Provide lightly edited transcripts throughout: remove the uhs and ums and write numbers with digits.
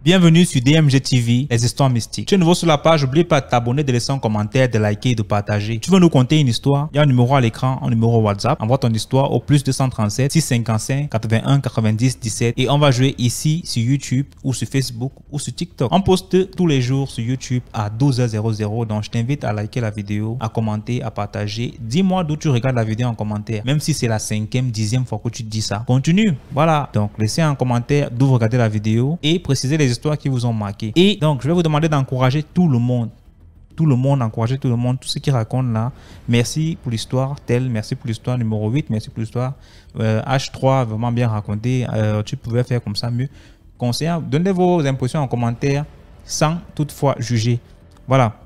Bienvenue sur DMG TV, les histoires mystiques. Tu es nouveau sur la page, n'oublie pas de t'abonner, de laisser un commentaire, de liker et de partager. Tu veux nous conter une histoire? Il y a un numéro à l'écran, un numéro WhatsApp. Envoie ton histoire au plus 237 655 81 90 17 et on va jouer ici sur YouTube ou sur Facebook ou sur TikTok. On poste tous les jours sur YouTube à 12h00, donc je t'invite à liker la vidéo, à commenter, à partager. Dis-moi d'où tu regardes la vidéo en commentaire, même si c'est la 5e, 10e fois que tu dis ça. Continue, voilà. Donc laissez un commentaire d'où vous regardez la vidéo et précisez les histoires qui vous ont marqué. Et donc, je vais vous demander d'encourager tout le monde. Encourager tout le monde, tout ce qui raconte là. Merci pour l'histoire telle, merci pour l'histoire numéro 8, merci pour l'histoire H3, vraiment bien raconté. Tu pouvais faire comme ça mieux. Conseil, donnez vos impressions en commentaire sans toutefois juger. Voilà.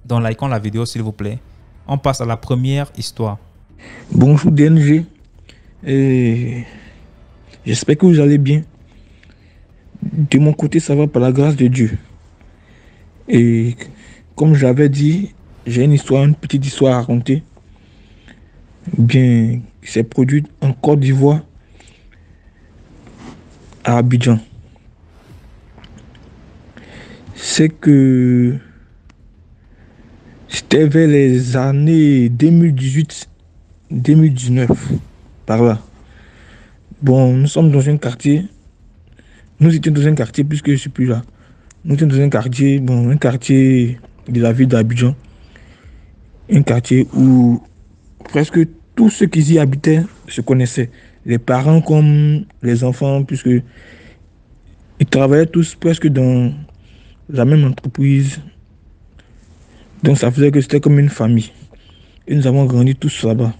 Donc, likons la vidéo s'il vous plaît. On passe à la première histoire. Bonjour DNG. J'espère que vous allez bien. De mon côté, ça va par la grâce de Dieu. Et comme j'avais dit, j'ai une petite histoire à raconter. Bien, qui s'est produite en Côte d'Ivoire, à Abidjan. C'est que c'était vers les années 2018-2019, par là. Bon, nous sommes dans un quartier. Nous étions dans un quartier, puisque je ne suis plus là. Nous étions dans un quartier de la ville d'Abidjan. Un quartier où presque tous ceux qui y habitaient se connaissaient. Les parents comme les enfants, puisque ils travaillaient tous presque dans la même entreprise. Donc ça faisait que c'était comme une famille. Et nous avons grandi tous là-bas.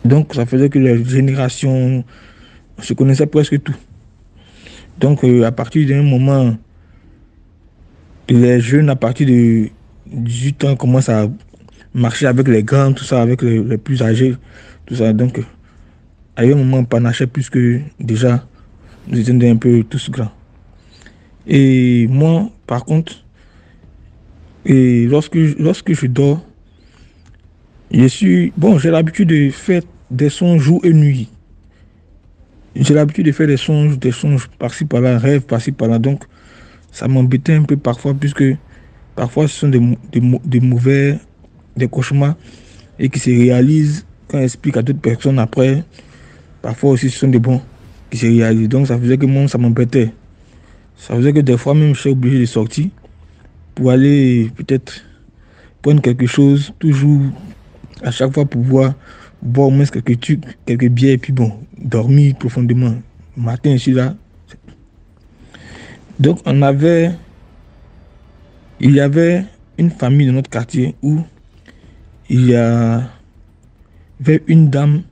Donc ça faisait que les générations se connaissaient presque tout. Donc, à partir d'un moment, les jeunes, à partir de 18 ans, commencent à marcher avec les grands, tout ça, avec les plus âgés, tout ça. Donc, à un moment, on panachait puisque déjà, nous étions un peu tous grands. Et moi, par contre, lorsque je dors, j'ai l'habitude de faire des songes jour et nuit. J'ai l'habitude de faire des songes par-ci par-là, rêves par-ci par-là. Donc, ça m'embêtait un peu parfois, puisque parfois ce sont des cauchemars et qui se réalisent quand on explique à d'autres personnes après. Parfois aussi, ce sont des bons qui se réalisent. Donc, ça faisait que moi, ça m'embêtait. Ça faisait que des fois, même, je suis obligé de sortir pour aller peut-être prendre quelque chose, toujours à chaque fois pour boire au moins quelques bières et puis bon, dormir profondément. Le matin, je suis là. Donc, il y avait une famille dans notre quartier où il y avait une dame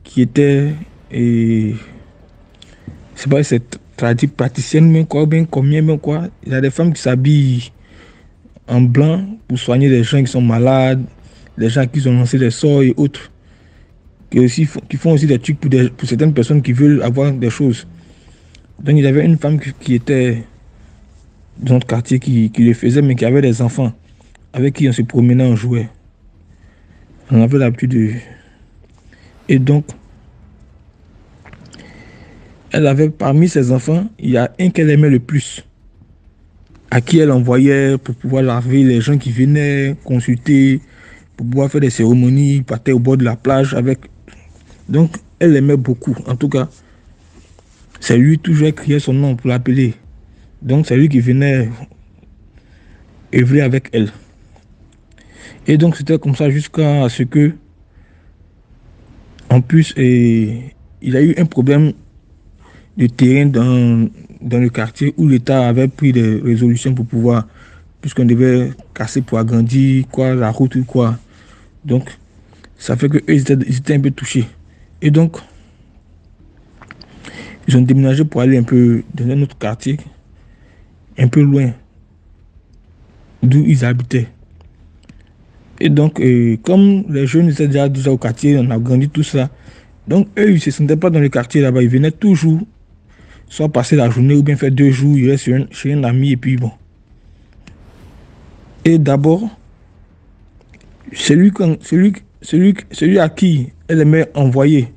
qui était, je sais pas si c'est traduit praticienne, mais quoi, bien combien, mais quoi. Il y a des femmes qui s'habillent en blanc pour soigner les gens qui sont malades, les gens qui ont lancé des sorts et autres. Qui font aussi des trucs pour certaines personnes qui veulent avoir des choses. Donc il y avait une femme qui était dans notre quartier qui le faisait, mais qui avait des enfants avec qui on se promenait, on jouait. On avait l'habitude de... Et donc, elle avait parmi ses enfants, il y a un qu'elle aimait le plus, à qui elle envoyait pour pouvoir laver les gens qui venaient consulter, pour pouvoir faire des cérémonies, partir au bord de la plage avec... Donc, elle l'aimait beaucoup. En tout cas, c'est lui toujours crié son nom pour l'appeler. Donc, c'est lui qui venait œuvrer avec elle. Et donc, c'était comme ça jusqu'à ce que, en plus, il a eu un problème de terrain dans le quartier où l'État avait pris des résolutions pour pouvoir, puisqu'on devait casser pour agrandir quoi, la route ou quoi. Donc, ça fait qu'eux, ils étaient un peu touchés. Et donc, ils ont déménagé pour aller un peu dans un autre quartier, un peu loin d'où ils habitaient. Et donc, comme les jeunes étaient déjà au quartier, on a grandi tout ça. Donc, eux, ils ne se sentaient pas dans le quartier là-bas. Ils venaient toujours, soit passer la journée ou bien faire 2 jours, ils restent chez un ami et puis bon. Et d'abord, celui à qui elle aimait envoyer,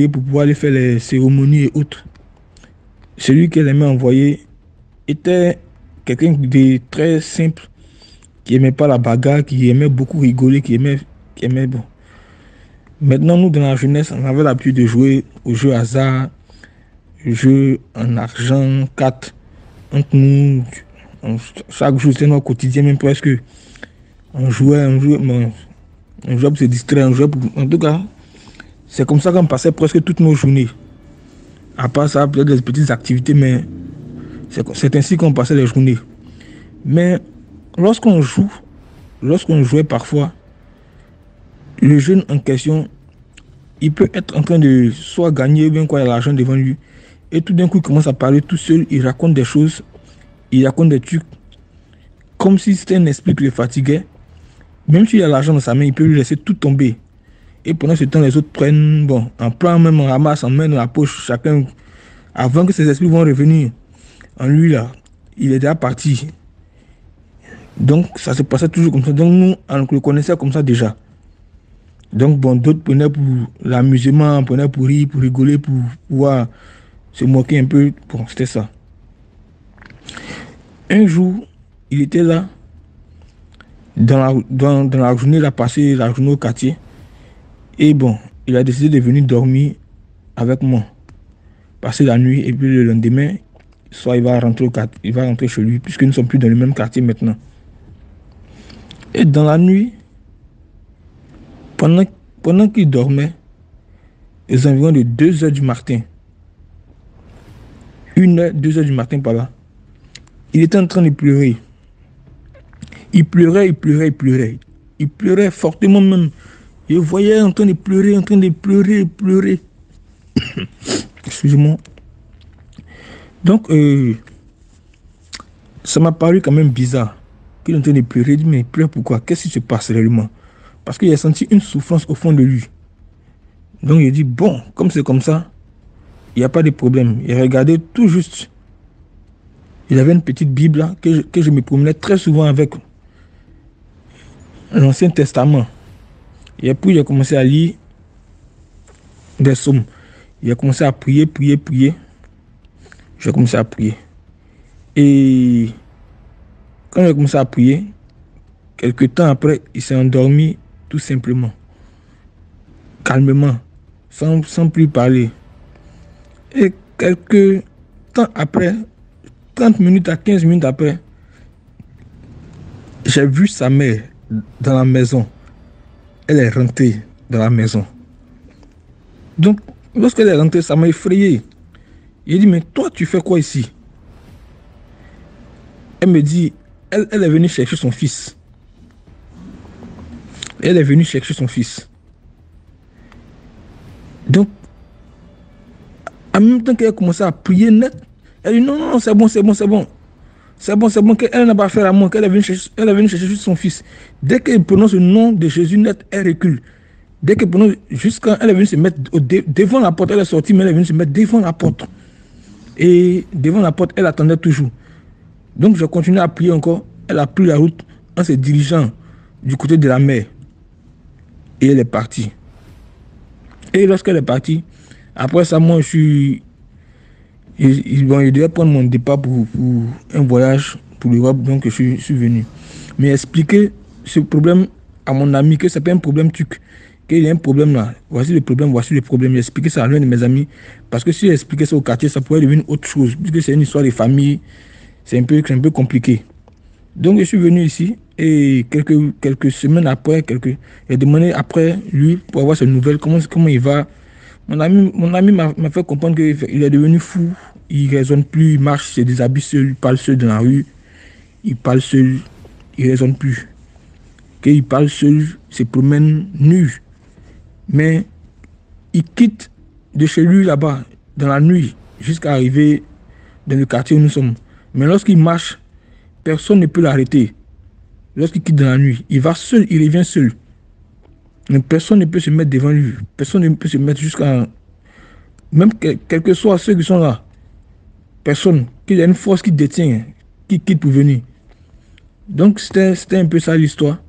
pour pouvoir aller faire les cérémonies et autres, celui qu'elle aimait envoyer était quelqu'un de très simple, qui aimait pas la bagarre, qui aimait beaucoup rigoler, qui aimait bon. Maintenant, nous, dans la jeunesse, on avait l'habitude de jouer aux jeux hasard, aux jeux en argent, 4, entre nous. Chaque jour, c'était notre quotidien, même presque. Bon, on jouait pour se distraire, en tout cas, c'est comme ça qu'on passait presque toutes nos journées. À part ça, peut-être des petites activités, mais c'est ainsi qu'on passait les journées. Mais lorsqu'on jouait parfois, le jeune en question, il peut être en train de soit gagner ou bien quoi, il a l'argent devant lui. Et tout d'un coup, il commence à parler tout seul, il raconte des choses, il raconte des trucs, comme si c'était un esprit qui le fatiguait. Même s'il a l'argent dans sa main, il peut lui laisser tout tomber. Et pendant ce temps, les autres prennent, bon, en prend même, en ramasse, en met dans la poche, chacun, avant que ces esprits vont revenir. En lui, là, il est déjà parti. Donc, ça se passait toujours comme ça. Donc, nous, on le connaissait comme ça déjà. Donc, bon, d'autres prenaient pour l'amusement, prenaient pour rire, pour rigoler, pour pouvoir se moquer un peu. Bon, c'était ça. Un jour, il était là, dans la journée, il a passé la journée au quartier. Et bon, il a décidé de venir dormir avec moi, passer la nuit, et puis le lendemain, soit il va rentrer chez lui, puisque nous ne sommes plus dans le même quartier maintenant. Et dans la nuit, pendant qu'il dormait, aux environs de 2 heures du matin, 1 heure, 2 heures du matin par là, il était en train de pleurer. Il pleurait. Il pleurait fortement même. Je le voyais en train de pleurer. Excusez-moi. Donc, ça m'a paru quand même bizarre qu'il est en train de pleurer. Il dit, mais il pleure pourquoi? Qu'est-ce qui se passe réellement? Parce qu'il a senti une souffrance au fond de lui. Donc, il dit, bon, comme c'est comme ça, il n'y a pas de problème. Il regardait tout juste. Il avait une petite Bible là, que je me promenais très souvent avec, l'Ancien Testament. Et puis, il a commencé à lire des psaumes. Il a commencé à prier. J'ai commencé à prier. Et quand il a commencé à prier, quelques temps après, il s'est endormi tout simplement. Calmement, sans plus parler. Et quelques temps après, 30 minutes à 15 minutes après, j'ai vu sa mère dans la maison. Elle est rentrée dans la maison. Donc, lorsqu'elle est rentrée, ça m'a effrayé. Il dit, mais toi, tu fais quoi ici? Elle me dit, elle est venue chercher son fils. Elle est venue chercher son fils. Donc, en même temps qu'elle a commencé à prier net, elle dit, non, c'est bon. C'est bon qu'elle n'a pas affaire à moi, qu'elle est venue chercher juste son fils. Dès qu'elle prononce le nom de Jésus net, elle recule. Dès qu'elle prononce, jusqu'à elle est venue se mettre devant la porte, elle est sortie, mais elle est venue se mettre devant la porte. Et devant la porte, elle attendait toujours. Donc je continue à prier encore. Elle a pris la route en se dirigeant du côté de la mer. Et elle est partie. Et lorsqu'elle est partie, après ça, moi je devais prendre mon départ pour un voyage pour l'Europe, donc je suis venu. Mais expliquer ce problème à mon ami, que ce n'est pas un problème turc, qu'il y a un problème là, voici le problème. J'ai expliqué ça à l'un de mes amis, parce que si j'expliquais ça au quartier, ça pourrait devenir autre chose, puisque c'est une histoire de famille, c'est un peu compliqué. Donc je suis venu ici, et quelques semaines après, j'ai demandé après lui, pour avoir ses nouvelles, comment il va. Mon ami m'a fait comprendre qu'il est devenu fou. Il ne raisonne plus, il marche, il se déshabille seul, il parle seul dans la rue. Il parle seul, il ne raisonne plus. Qu'il parle seul, il se promène nu. Mais il quitte de chez lui là-bas, dans la nuit, jusqu'à arriver dans le quartier où nous sommes. Mais lorsqu'il marche, personne ne peut l'arrêter. Lorsqu'il quitte dans la nuit, il va seul, il revient seul. Mais personne ne peut se mettre devant lui. Personne ne peut se mettre jusqu'à... Même quels que soient ceux qui sont là. Personne. Qu'il y a une force qui détient, qui quitte pour venir. Donc c'était un peu ça l'histoire.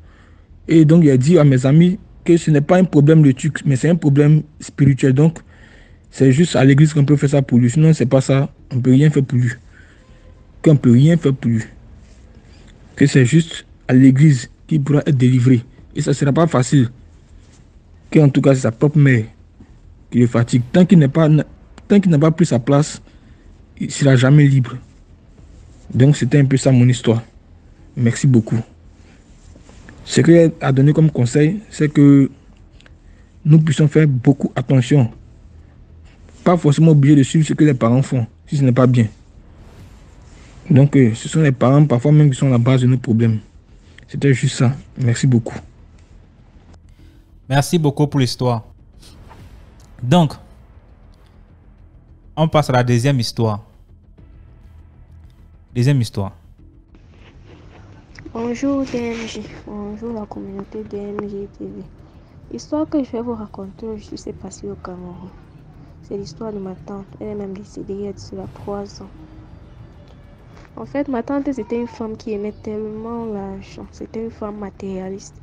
Et donc il a dit à mes amis que ce n'est pas un problème de truc, mais c'est un problème spirituel. Donc c'est juste à l'église qu'on peut faire ça pour lui. Sinon c'est pas ça. On ne peut rien faire pour lui. Qu'on ne peut rien faire pour lui. Que c'est juste à l'église qu'il pourra être délivré. Et ça ne sera pas facile. Qu'en tout cas, c'est sa propre mère qui le fatigue. Tant qu'il n'a pas pris sa place, il ne sera jamais libre. Donc, c'était un peu ça mon histoire. Merci beaucoup. Ce que j'ai à donner comme conseil, c'est que nous puissions faire beaucoup attention. Pas forcément obligé de suivre ce que les parents font, si ce n'est pas bien. Donc, ce sont les parents, parfois même, qui sont la base de nos problèmes. C'était juste ça. Merci beaucoup. Merci beaucoup pour l'histoire. Donc, on passe à la deuxième histoire. Deuxième histoire. Bonjour DMJ, bonjour la communauté DMJ TV. L'histoire que je vais vous raconter aujourd'hui s'est passée au Cameroun. C'est l'histoire de ma tante. Elle est même décédée il y a de cela 3 ans. En fait, ma tante, c'était une femme qui aimait tellement l'argent. C'était une femme matérialiste.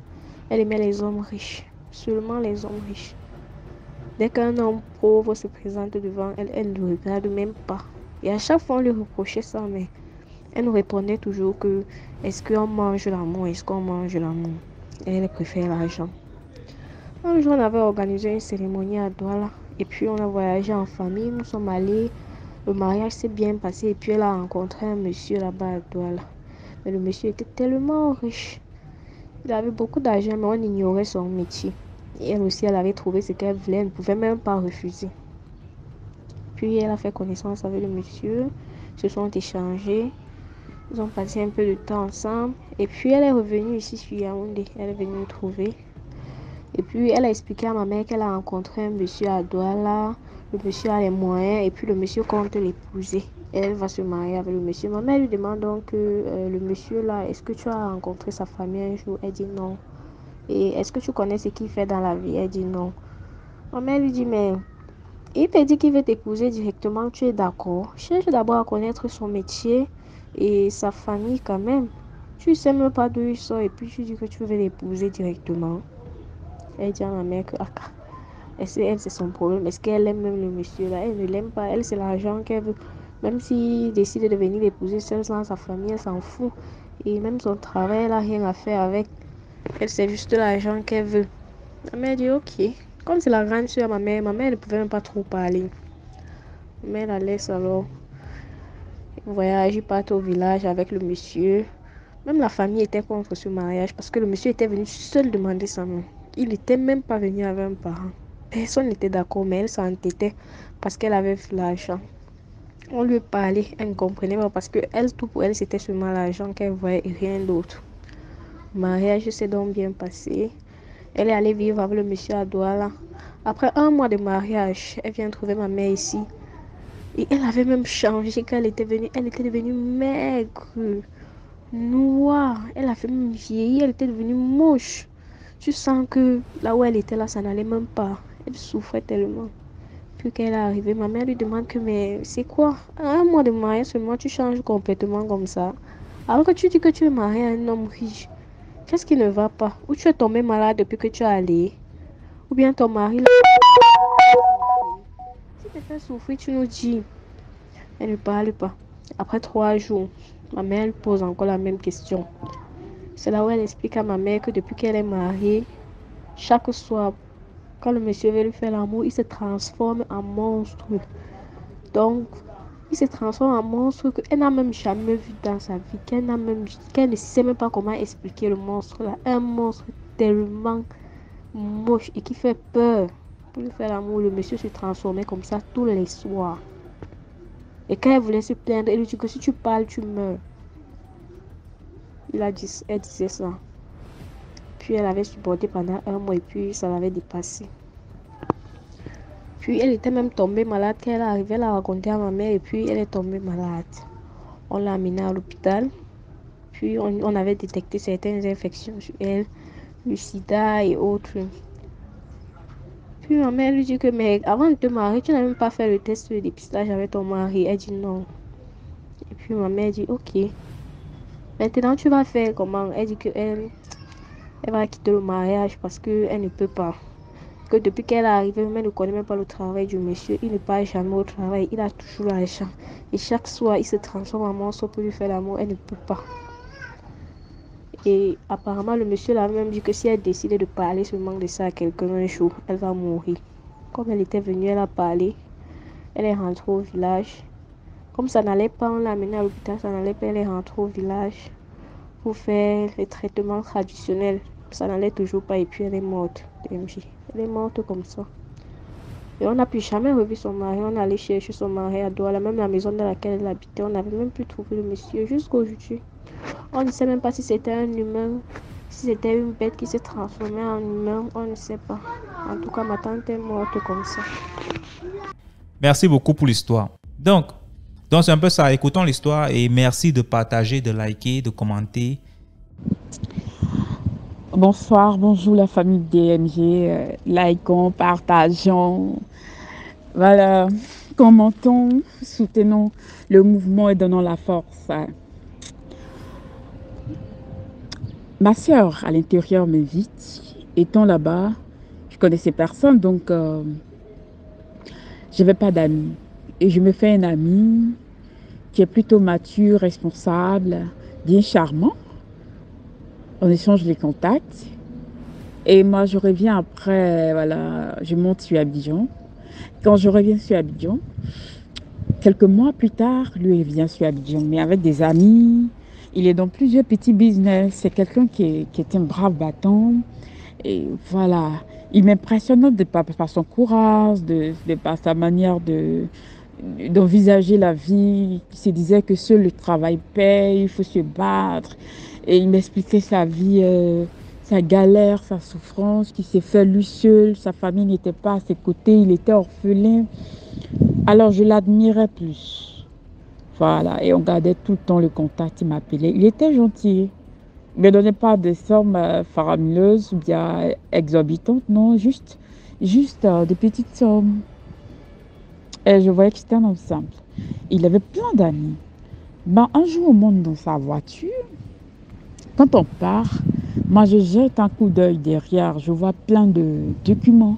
Elle aimait les hommes riches, seulement les hommes riches. Dès qu'un homme pauvre se présente devant elle, elle ne le regarde même pas. Et à chaque fois, on lui reprochait ça, mais elle nous répondait toujours que est-ce qu'on mange l'amour, est-ce qu'on mange l'amour. Elle préfère l'argent. Un jour, on avait organisé une cérémonie à Douala et puis on a voyagé en famille. Nous sommes allés, le mariage s'est bien passé et puis elle a rencontré un monsieur là-bas à Douala. Mais le monsieur était tellement riche. Il avait beaucoup d'argent, mais on ignorait son métier. Et elle aussi, elle avait trouvé ce qu'elle voulait, elle ne pouvait même pas refuser. Puis elle a fait connaissance avec le monsieur, se sont échangés. Ils ont passé un peu de temps ensemble. Et puis, elle est revenue ici sur Yaoundé. Elle est venue nous trouver. Et puis, elle a expliqué à ma mère qu'elle a rencontré un monsieur à Douala. Le monsieur a les moyens. Et puis, le monsieur compte l'épouser. Elle va se marier avec le monsieur. Ma mère lui demande donc le monsieur là, est-ce que tu as rencontré sa famille un jour? Elle dit non. Et est-ce que tu connais ce qu'il fait dans la vie? Elle dit non. Ma mère lui dit, mais il te dit qu'il veut t'épouser directement. Tu es d'accord? Cherche d'abord à connaître son métier et sa famille quand même. Tu ne sais même pas d'où il sort et puis tu dis que tu veux l'épouser directement. Elle dit à ma mère que elle, c'est son problème. Est-ce qu'elle aime même le monsieur là? Elle ne l'aime pas. Elle, c'est l'argent qu'elle veut. Même s'il décide de venir l'épouser seule sans sa famille, elle s'en fout. Et même son travail, elle n'a rien à faire avec. Elle, c'est juste l'argent qu'elle veut. Ma mère dit ok. Comme c'est la grande soeur, ma mère ne pouvait même pas trop parler. Mais elle la laisse alors voyager, partent au village avec le monsieur. Même la famille était contre ce mariage parce que le monsieur était venu seul demander sa main. Il n'était même pas venu avec un parent. Personne n'était d'accord, mais elle s'entêtait parce qu'elle avait l'argent. On lui parlait, elle ne comprenait pas parce que elle, tout pour elle, c'était seulement l'argent qu'elle voyait et rien d'autre. Le mariage s'est donc bien passé. Elle est allée vivre avec le monsieur à Douala. Après 1 mois de mariage, elle vient trouver ma mère ici. Et elle avait même changé quand elle était devenue maigre, noire. Elle avait même vieilli, elle était devenue moche. Tu sens que là où elle était, là, ça n'allait même pas. Elle souffrait tellement. Puis qu'elle est arrivée, ma mère lui demande que, mais c'est quoi? 1 mois de mariage seulement, tu changes complètement comme ça. Alors que tu dis que tu es mariée à un homme riche. Qu'est-ce qui ne va pas? Ou tu es tombée malade depuis que tu es allée? Ou bien ton mari... Si tu te fais souffrir, tu nous dis. Elle ne parle pas. Après 3 jours, ma mère elle pose encore la même question. C'est là où elle explique à ma mère que depuis qu'elle est mariée, chaque soir, quand le monsieur veut lui faire l'amour, il se transforme en monstre. Donc, il se transforme en monstre qu'elle n'a même jamais vu dans sa vie, qu'elle ne sait même pas comment expliquer le monstre là. Un monstre tellement moche et qui fait peur. Pour lui faire l'amour, le monsieur se transformait comme ça tous les soirs. Et quand elle voulait se plaindre, elle lui dit que si tu parles, tu meurs. Elle disait ça. Puis elle avait supporté pendant 1 mois et puis ça l'avait dépassé. Puis elle était même tombée malade. Quand elle est arrivée, elle a raconté à ma mère et puis elle est tombée malade. On l'a amenée à l'hôpital. Puis on avait détecté certaines infections sur elle, le sida et autres. Puis ma mère lui dit que, mais avant de te marier, tu n'as même pas fait le test de dépistage avec ton mari. Elle dit non. Et puis ma mère dit ok. Maintenant tu vas faire comment? Elle dit que elle va quitter le mariage parce qu'elle ne peut pas. que depuis qu'elle est arrivée, même elle ne connaît même pas le travail du monsieur. Il ne part jamais au travail, il a toujours l'argent. Et chaque soir, il se transforme en monstre pour lui faire l'amour, elle ne peut pas. Et apparemment, le monsieur l'a même dit que si elle décide de parler seulement de ça à quelqu'un un jour, elle va mourir. Comme elle était venue, elle a parlé. Elle est rentrée au village. Comme ça n'allait pas, on l'a amenée à l'hôpital, ça n'allait pas, elle est rentrée au village pour faire les traitements traditionnels. Ça n'allait toujours pas et puis elle est morte, DMJ. Elle est morte comme ça. Et on n'a plus jamais revu son mari. On allait chercher son mari à Douala, même la maison dans laquelle elle habitait. On n'avait même plus trouvé le monsieur jusqu'aujourd'hui. On ne sait même pas si c'était un humain, si c'était une bête qui s'est transformée en humain. On ne sait pas. En tout cas, ma tante est morte comme ça. Merci beaucoup pour l'histoire. Donc c'est un peu ça. Écoutons l'histoire et merci de partager, de liker, de commenter. Bonsoir, bonjour la famille DMG. Likons, partageons. Voilà, commentons, soutenons le mouvement et donnons la force. Ma soeur à l'intérieur m'invite. Étant là-bas, je connaissais personne, donc je n'avais pas d'amis. Et je me fais un ami qui est plutôt mature, responsable, bien charmant. On échange les contacts. Et moi, je reviens après, voilà, je monte sur Abidjan. Quand je reviens sur Abidjan, quelques mois plus tard, lui, il vient sur Abidjan, mais avec des amis. Il est dans plusieurs petits business. C'est quelqu'un qui est un brave battant. Et voilà, il m'impressionne par son courage, par sa manière d'envisager la vie. Il se disait que seul le travail paye, il faut se battre. Et il m'expliquait sa vie, sa galère, sa souffrance, qu'il s'est fait lui seul. Sa famille n'était pas à ses côtés, il était orphelin. Alors je l'admirais plus. Voilà, et on gardait tout le temps le contact, il m'appelait. Il était gentil. Il ne me donnait pas de sommes faramineuses ou bien exorbitantes, non, juste des petites sommes. Et je voyais que c'était un homme simple. Il avait plein d'amis. Ben, un jour, on monte dans sa voiture. Quand on part, moi, je jette un coup d'œil derrière. Je vois plein de documents.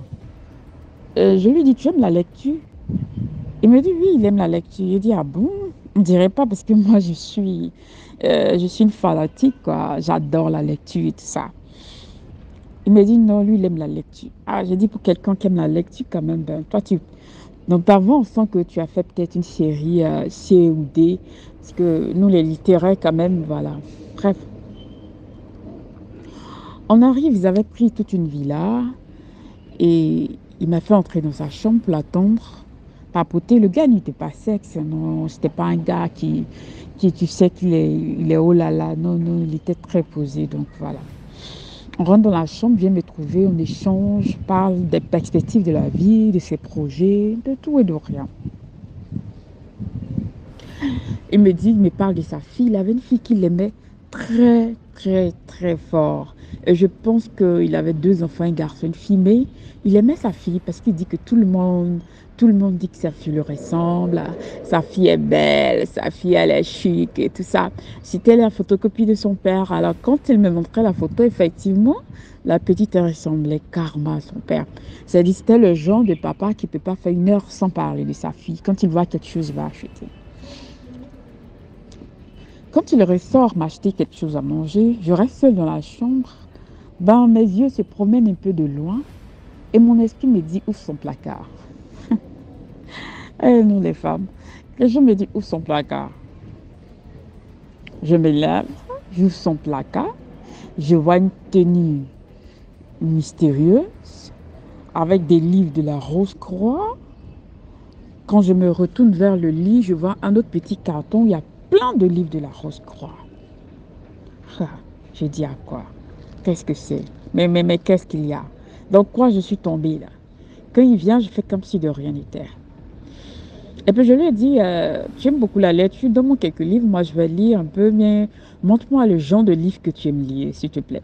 Je lui dis, tu aimes la lecture? Il me dit, oui, il aime la lecture. Je dis, ah bon? On ne dirait pas parce que moi, je suis une fanatique, quoi. J'adore la lecture et tout ça. Il me dit, non, lui, il aime la lecture. Ah, j'ai dit, pour quelqu'un qui aime la lecture, quand même, ben, toi, Donc, avant, on sent que tu as fait peut-être une série C ou D, parce que nous, les littéraires, quand même, voilà. Bref. On arrive, ils avaient pris toute une villa, et il m'a fait entrer dans sa chambre pour l'attendre, papoter. Le gars n'était pas sexe, non, c'était pas un gars qui tu sais qu'il est oh là là, non, non, il était très posé, donc voilà. On rentre dans la chambre, vient me trouver, on échange, parle des perspectives de la vie, de ses projets, de tout et de rien. Il me parle de sa fille, il avait une fille qu'il aimait très, très, très fort. Et je pense qu'il avait 2 enfants, un garçon, une fille, mais il aimait sa fille parce qu'il dit que tout le monde dit que sa fille lui ressemble, sa fille est belle, sa fille elle est chic et tout ça. C'était la photocopie de son père. Alors quand il me montrait la photo, effectivement, la petite elle ressemblait carrément à son père. C'est-à-dire c'était le genre de papa qui ne peut pas faire 1 heure sans parler de sa fille. Quand il voit quelque chose, il va acheter. Quand il ressort m'acheter quelque chose à manger, je reste seule dans la chambre. Ben, mes yeux se promènent un peu de loin et mon esprit me dit ouvre son placard. Et nous les femmes, les gens me disent ouvre son placard. Je me lève, j'ouvre son placard, je vois une tenue mystérieuse avec des livres de la Rose-Croix. Quand je me retourne vers le lit, je vois un autre petit carton, il y a plein de livres de la Rose-Croix. Je dis à quoi? Qu'est-ce que c'est? Mais qu'est-ce qu'il y a? Donc quoi je suis tombée là? Quand il vient, je fais comme si de rien n'était. Et puis je lui ai dit, j'aime beaucoup la lecture, donne-moi quelques livres, moi je vais lire un peu, mais montre-moi le genre de livre que tu aimes lire, s'il te plaît.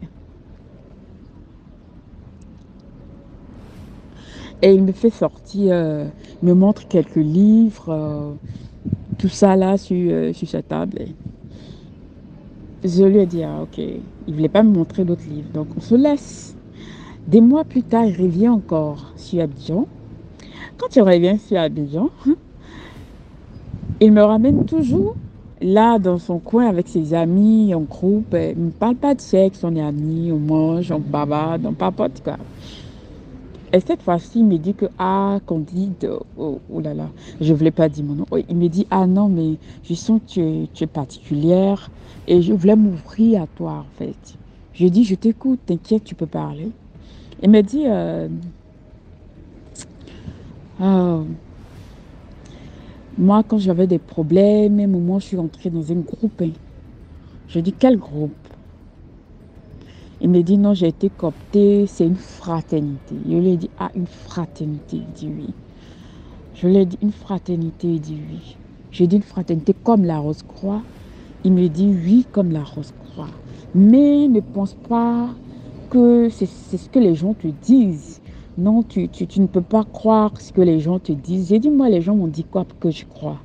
Et il me fait sortir, me montre quelques livres, tout ça là sur sa table. Je lui ai dit, ah ok, il ne voulait pas me montrer d'autres livres, donc on se laisse. Des mois plus tard, il revient encore sur Abidjan. Quand il revient sur Abidjan, il me ramène toujours là dans son coin avec ses amis en groupe. Il ne me parle pas de sexe, on est amis, on mange, on bavarde, on papote quoi. Et cette fois-ci, il me dit que, ah, Candide, oh là là, je ne voulais pas dire mon nom. Oui, il me dit, ah non, mais je sens que tu es particulière et je voulais m'ouvrir à toi, en fait. Je dis, je t'écoute, t'inquiète, tu peux parler. Il me dit, ah, moi, quand j'avais des problèmes, à un moment, je suis entrée dans un groupe. Je dis, quel groupe? Il me dit, non, j'ai été cooptée, c'est une fraternité. Je lui ai dit, ah, une fraternité. Il dit oui. Je lui ai dit, une fraternité. Il dit oui. J'ai dit, une fraternité comme la Rose-Croix. Il me dit, oui, comme la Rose-Croix. Mais ne pense pas que c'est ce que les gens te disent. Non, tu ne peux pas croire ce que les gens te disent. J'ai dit, moi, les gens m'ont dit quoi que je crois?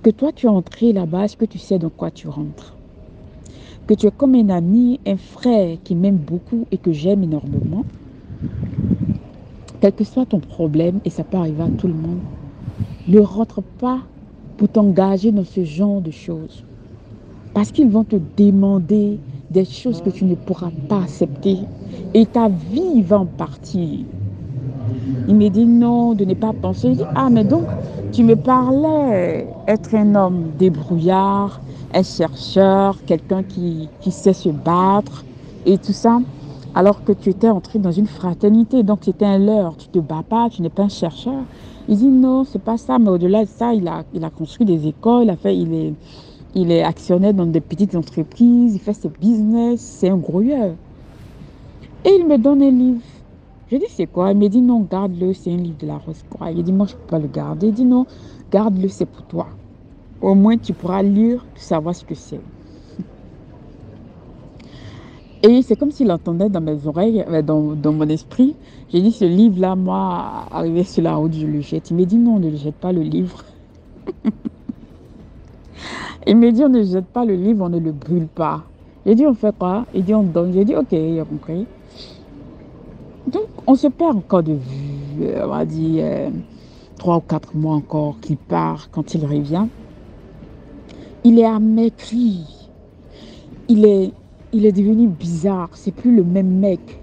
Que toi, tu es entré là-bas, est-ce que tu sais dans quoi tu rentres? Que tu es comme un ami, un frère qui m'aime beaucoup et que j'aime énormément. Quel que soit ton problème, et ça peut arriver à tout le monde, ne rentre pas pour t'engager dans ce genre de choses. Parce qu'ils vont te demander des choses que tu ne pourras pas accepter. Et ta vie va en partir. Il me dit non, de ne pas penser. Je dis, ah, mais donc, tu me parlais être un homme débrouillard, un chercheur, quelqu'un qui sait se battre et tout ça, alors que tu étais entré dans une fraternité. Donc, c'était un leurre. Tu ne te bats pas, tu n'es pas un chercheur. Il dit non, c'est pas ça. Mais au-delà de ça, il a construit des écoles, il est actionnaire dans des petites entreprises, il fait ses business, c'est un grouilleur. Et il me donne un livre. Je dis, c'est quoi? Il me dit, non, garde-le, c'est un livre de la Rose-Croix. Il dit, moi, je ne peux pas le garder. Il dit, non, garde-le, c'est pour toi. Au moins, tu pourras lire, savoir ce que c'est. Et c'est comme s'il entendait dans mes oreilles, dans mon esprit. J'ai dit, ce livre-là, moi, arrivé sur la route, je le jette. Il me dit, non, ne le jette pas, le livre. Il me dit, on ne jette pas le livre, on ne le brûle pas. J'ai dit, on fait quoi? Il dit, on donne. J'ai dit, ok, il a compris. Donc, on se perd encore de vue. On va dire 3 ou 4 mois encore qu'il part. Quand il revient, il est amaigri. Il est devenu bizarre. C'est plus le même mec.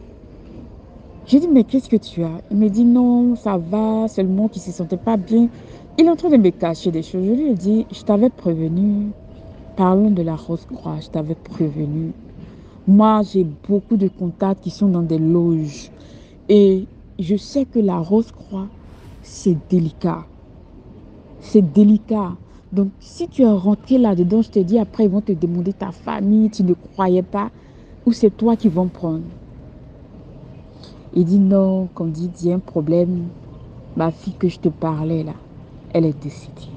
J'ai dit, mais qu'est-ce que tu as? Il me dit, non, ça va, seulement qu'il ne se sentait pas bien. Il est en train de me cacher des choses. Je lui ai dit, je t'avais prévenu. Parlons de la Rose-Croix, je t'avais prévenu. Moi, j'ai beaucoup de contacts qui sont dans des loges. Et je sais que la Rose-Croix, c'est délicat. C'est délicat. Donc, si tu es rentré là-dedans, je te dis, après, ils vont te demander ta famille, tu ne croyais pas, ou c'est toi qui vont prendre. Il dit non, comme dit, il y a un problème. Ma fille que je te parlais là, elle est décédée.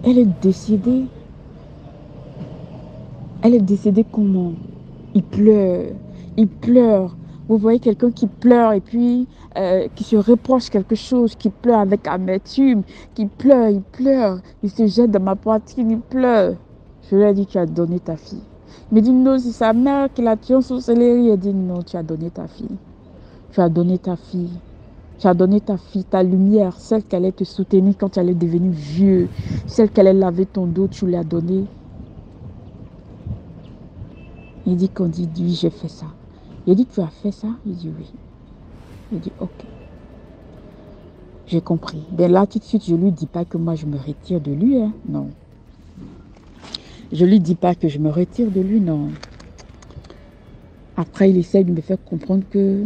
Elle est décédée. Elle est décédée comment? Il pleure. Il pleure. Vous voyez quelqu'un qui pleure et puis qui se reproche quelque chose, qui pleure avec amertume, qui pleure, il se jette dans ma poitrine, il pleure. Je lui ai dit, tu as donné ta fille. Il me dit, non, c'est sa mère qui l'a tuée en sorcellerie. Il dit, non, tu as donné ta fille. Tu as donné ta fille. Tu as donné ta fille, ta lumière, celle qui allait te soutenir quand tu allais devenir vieux, celle qui allait laver ton dos, tu l'as donnée. Il dit qu'on dit, oui, j'ai fait ça. Il dit, tu as fait ça? Il dit, oui. Il dit, ok. J'ai compris. Ben là, tout de suite, je ne lui dis pas que moi, je me retire de lui. Hein. Non. Je ne lui dis pas que je me retire de lui, non. Après, il essaie de me faire comprendre que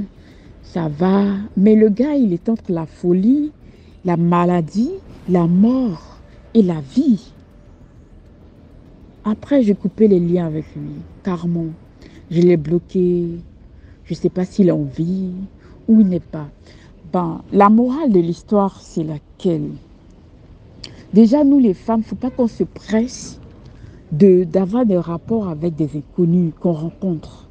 ça va. Mais le gars, il est entre la folie, la maladie, la mort et la vie. Après, j'ai coupé les liens avec lui, carrément. Je l'ai bloqué. Je ne sais pas s'il est en vie ou il n'est pas. Ben, la morale de l'histoire, c'est laquelle? Déjà, nous les femmes, il ne faut pas qu'on se presse d'avoir des rapports avec des inconnus qu'on rencontre.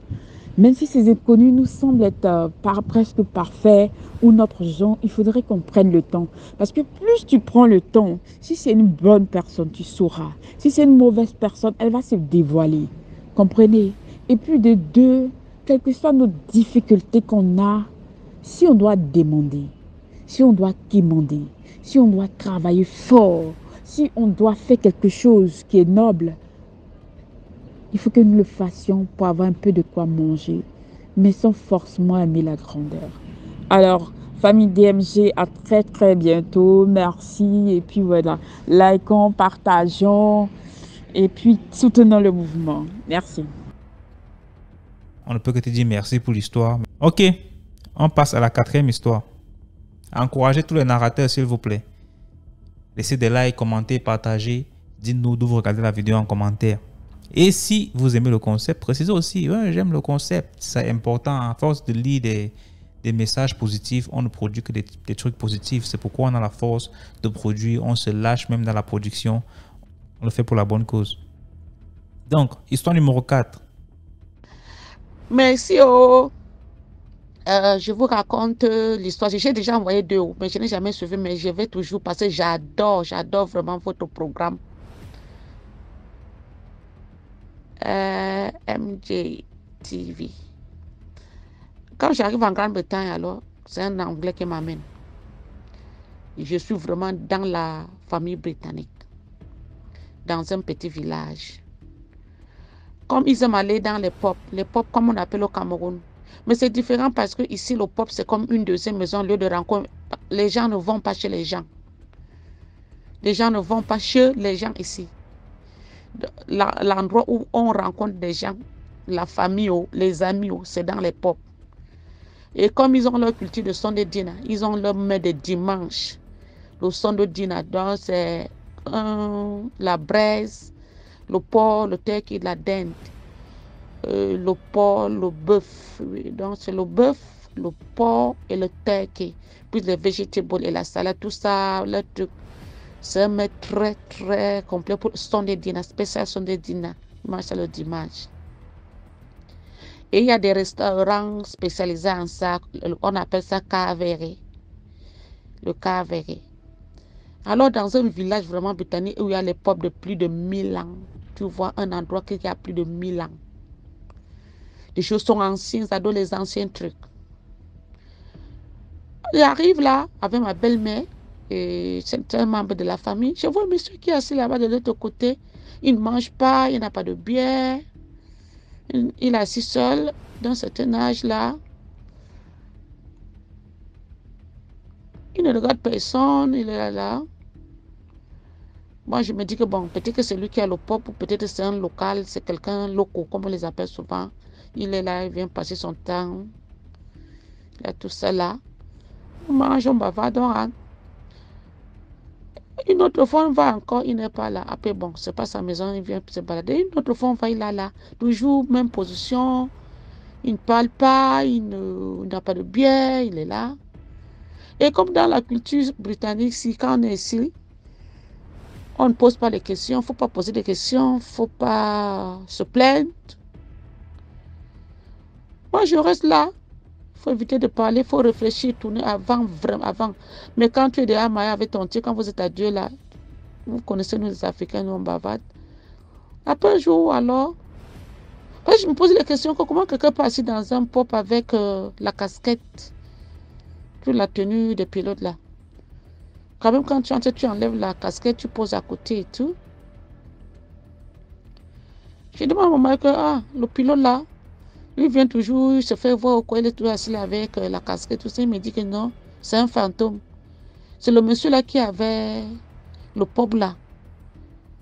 Même si ces inconnus nous semblent être presque parfaits ou notre genre, il faudrait qu'on prenne le temps. Parce que plus tu prends le temps, si c'est une bonne personne, tu sauras. Si c'est une mauvaise personne, elle va se dévoiler. Comprenez? Et plus de deux, quelles que soient nos difficultés qu'on a, si on doit demander, si on doit quémander, si on doit travailler fort, si on doit faire quelque chose qui est noble, il faut que nous le fassions pour avoir un peu de quoi manger, mais sans forcément aimer la grandeur. Alors, famille DMG, à très très bientôt. Merci. Et puis voilà, likons, partageons et puis soutenons le mouvement. Merci. On ne peut que te dire merci pour l'histoire. Ok, on passe à la 4e histoire. Encouragez tous les narrateurs, s'il vous plaît. Laissez des likes, commentez, partagez. Dites-nous d'où vous regardez la vidéo en commentaire. Et si vous aimez le concept, précisez aussi, ouais, j'aime le concept. C'est important. À force de lire des messages positifs, on ne produit que des trucs positifs. C'est pourquoi on a la force de produire. On se lâche même dans la production. On le fait pour la bonne cause. Donc, histoire numéro 4. Merci. Je vous raconte l'histoire. J'ai déjà envoyé 2, mais je n'ai jamais suivi, mais je vais toujours parce que j'adore vraiment votre programme. MJ TV. Quand j'arrive en Grande-Bretagne, alors, c'est un Anglais qui m'amène. Je suis vraiment dans la famille britannique, dans un petit village. Comme ils aiment aller dans les pubs comme on appelle au Cameroun. Mais c'est différent parce que ici, le pub, c'est comme une deuxième maison, lieu de rencontre. Les gens ne vont pas chez les gens. Les gens ne vont pas chez les gens ici. L'endroit où on rencontre des gens, la famille, les amis, c'est dans les pubs. Et comme ils ont leur culture de Sunday dinner, ils ont leur mets de dimanche. Le Sunday dinner, donc c'est la braise, le porc, le turkey, la dinde. Le porc, le bœuf. Donc c'est le bœuf, le porc et le turkey. Puis les vegetables et la salade, tout ça, le truc. C'est un mets très très complet pour Sunday dinner, spécial Sunday dinner. C'est le dimanche. Et il y a des restaurants spécialisés en ça. On appelle ça carvery. Le carvery. Alors dans un village vraiment britannique où il y a les pubs de plus de 1000 ans. Tu vois un endroit qui a plus de 1000 ans. Les choses sont anciennes, ça donne les anciens trucs. J'arrive là avec ma belle-mère et c'est un membre de la famille. Je vois un monsieur qui est assis là-bas de l'autre côté. Il ne mange pas, il n'a pas de bière. Il est assis seul dans certain âge là. Il ne regarde personne, il est là. Moi, je me dis que bon, peut-être que c'est lui qui a le pop, ou peut-être c'est un local, c'est quelqu'un local, comme on les appelle souvent. Il est là, il vient passer son temps. Il a tout ça là. On mange, on bavarde, on rentre. Une autre fois, on va encore, il n'est pas là. Après, bon, c'est pas sa maison, il vient se balader. Une autre fois, on va, il est là. Toujours même position. Il ne parle pas, il n'a pas de bière, il est là. Et comme dans la culture britannique, si quand on est ici, on ne pose pas les questions, il ne faut pas poser des questions, il ne faut pas se plaindre. Moi, je reste là. Il faut éviter de parler, il faut réfléchir, tourner avant, vraiment avant. Mais quand tu es déjà marié avec ton Dieu, quand vous êtes à Dieu là, vous connaissez nous les Africains, nous on bavarde. Après un jour, alors, je me pose la question, comment quelqu'un peut assis dans un pop avec la casquette, puis la tenue des pilotes là. Quand même, quand tu entres, tu enlèves la casquette, tu poses à côté et tout. Je demande à mon mari que, le pilote là, il vient toujours, il se fait voir au coin, il est toujours assis là avec la casquette, tout ça. Il me dit que non, c'est un fantôme. C'est le monsieur là qui avait le pub là.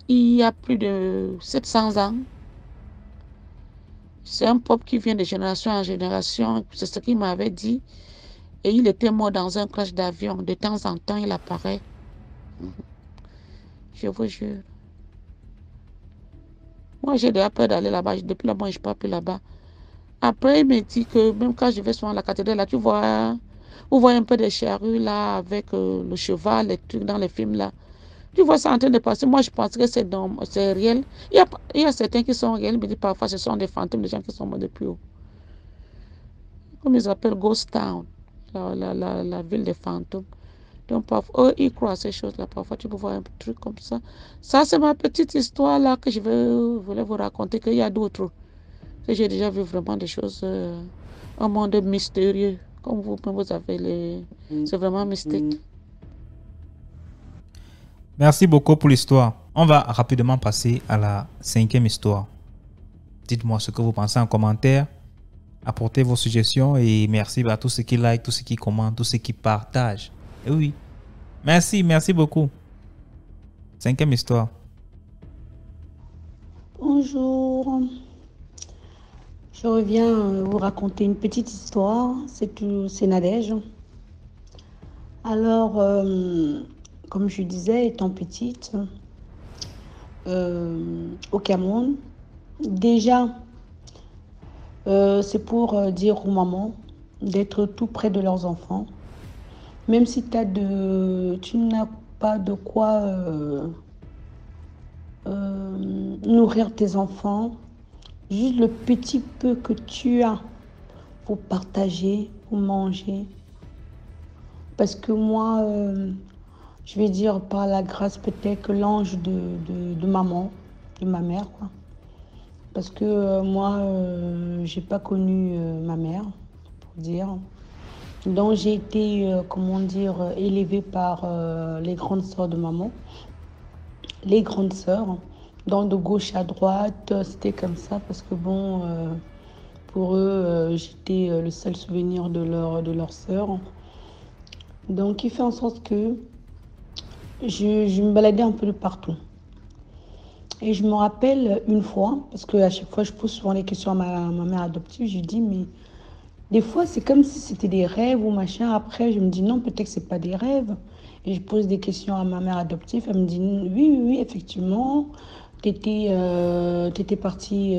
Il y a plus de 700 ans. C'est un pub qui vient de génération en génération. C'est ce qu'il m'avait dit. Et il était mort dans un crash d'avion. De temps en temps, il apparaît. Je vous jure. Moi, j'ai déjà peur d'aller là-bas. Depuis là-bas, je ne pars plus là-bas. Après, il me dit que même quand je vais souvent à la cathédrale, là, tu vois, vous voyez un peu des charrues là, avec le cheval, les trucs dans les films là. Tu vois ça en train de passer. Moi, je pense que c'est réel. Il y a certains qui sont réels, mais parfois, ce sont des fantômes, des gens qui sont morts depuis haut. Comme ils appellent Ghost Town, la ville des fantômes. Donc, parfois, eux, ils croient à ces choses-là. Parfois, tu peux voir un truc comme ça. Ça, c'est ma petite histoire là que voulais vous raconter, qu'il y a d'autres. Que j'ai déjà vu vraiment des choses, un monde mystérieux. Comme vous avez les... C'est vraiment mystique. Merci beaucoup pour l'histoire. On va rapidement passer à la 5e histoire. Dites-moi ce que vous pensez en commentaire. Apportez vos suggestions et merci à tous ceux qui like, tous ceux qui commentent, tous ceux qui partagent. Et oui, merci beaucoup. 5e histoire. Bonjour, je reviens vous raconter une petite histoire, c'est Nadège. Alors, comme je disais, étant petite, au Cameroun, déjà, c'est pour dire aux mamans d'être tout près de leurs enfants. Même si tu n'as pas de quoi nourrir tes enfants, juste le petit peu que tu as pour partager, pour manger. Parce que moi, je vais dire par la grâce peut-être que l'ange de maman, de ma mère, quoi. Parce que moi, j'ai pas connu ma mère, pour dire. Donc j'ai été, comment dire, élevée par les grandes sœurs de maman. Les grandes sœurs. Donc de gauche à droite, c'était comme ça parce que bon, pour eux, j'étais le seul souvenir de leur sœur. Donc il fait en sorte que je me baladais un peu de partout. Et je me rappelle une fois, parce qu'à chaque fois je pose souvent les questions à ma mère adoptive, je lui dis mais des fois c'est comme si c'était des rêves ou machin. Après je me dis non, peut-être que c'est pas des rêves. Et je pose des questions à ma mère adoptive, elle me dit oui, effectivement, t'étais partie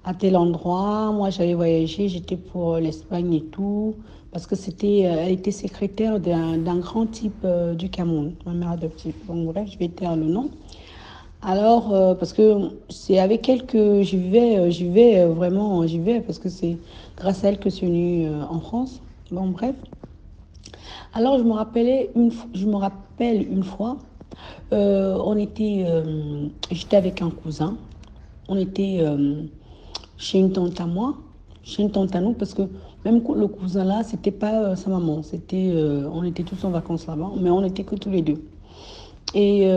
à tel endroit, moi j'avais voyagé, j'étais pour l'Espagne et tout, parce que elle était secrétaire d'un grand type du Cameroun, ma mère adoptive. Donc bref, je vais taire le nom. Alors, parce que c'est avec elle que j'y vais vraiment, j'y vais parce que c'est grâce à elle que je suis venue en France. Bon, bref. Alors, je me rappelle une fois, j'étais avec un cousin, on était chez une tante à moi, chez une tante à nous, parce que même le cousin là, c'était pas sa maman, on était tous en vacances là-bas, mais on n'était que tous les deux. Et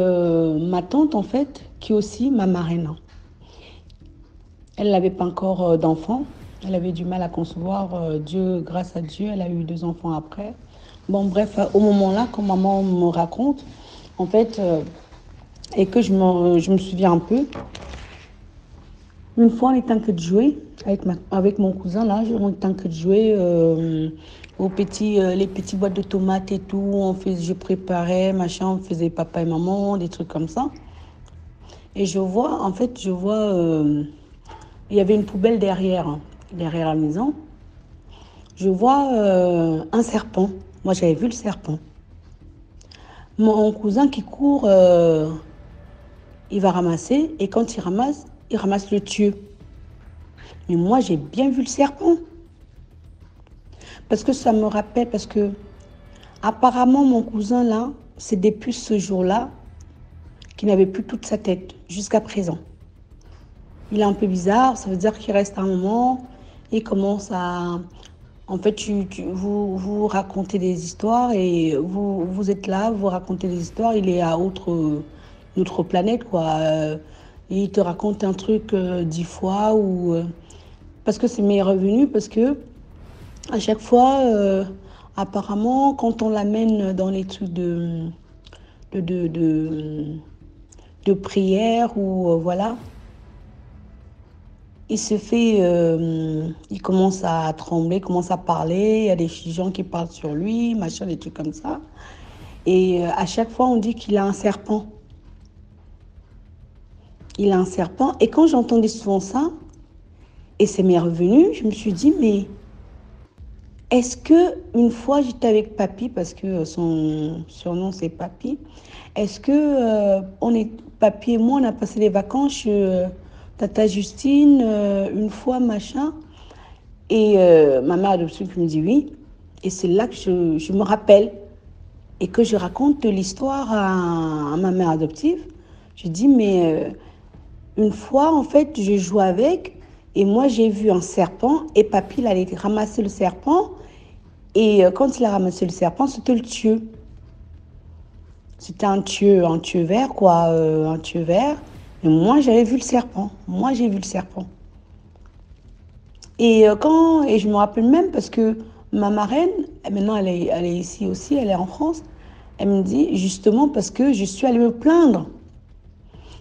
ma tante, en fait, qui est aussi ma marraine, elle n'avait pas encore d'enfants. Elle avait du mal à concevoir. Grâce à Dieu, elle a eu 2 enfants après. Bon, bref, au moment-là, quand maman me raconte, en fait, et que je me souviens un peu, une fois, on était en train de jouer avec mon cousin, là, on était en train de jouer les petits boîtes de tomates et tout. Je préparais, machin, on faisait papa et maman, des trucs comme ça. Et je vois, il y avait une poubelle derrière la maison. Je vois un serpent. Moi, j'avais vu le serpent. Mon cousin qui court, il va ramasser. Et quand il ramasse le tuyau. Mais moi, j'ai bien vu le serpent. Parce que ça me rappelle, parce que apparemment, mon cousin, là, c'est depuis ce jour-là qu'il n'avait plus toute sa tête, jusqu'à présent. Il est un peu bizarre, ça veut dire qu'il reste un moment, il commence à... En fait, vous racontez des histoires et vous êtes là, vous racontez des histoires, il est à une autre planète, quoi. Il te raconte un truc 10 fois ou... parce que c'est mes revenus, parce que à chaque fois, apparemment, quand on l'amène dans les trucs de prière ou voilà, il commence à trembler, commence à parler, il y a des gens qui parlent sur lui, machin, des trucs comme ça. Et à chaque fois, on dit qu'il a un serpent. Il a un serpent. Et quand j'entendais souvent ça, et c'est m'est revenu, je me suis dit, mais est-ce que une fois j'étais avec Papy, parce que son surnom c'est Papy, est-ce que Papy et moi, on a passé les vacances chez Tata Justine, une fois, machin. Et ma mère adoptive me dit oui. Et c'est là que je me rappelle et que je raconte l'histoire à ma mère adoptive. Je dis, mais une fois, en fait, je jouais avec et moi, j'ai vu un serpent et papy, il allait ramasser le serpent. Et quand il a ramassé le serpent, c'était le tueux. C'était un tueux vert, quoi, un tueux vert. Et moi, j'avais vu le serpent. Moi, j'ai vu le serpent. Et et je me rappelle même parce que ma marraine, maintenant elle est ici aussi, elle est en France, elle me dit justement parce que je suis allée me plaindre.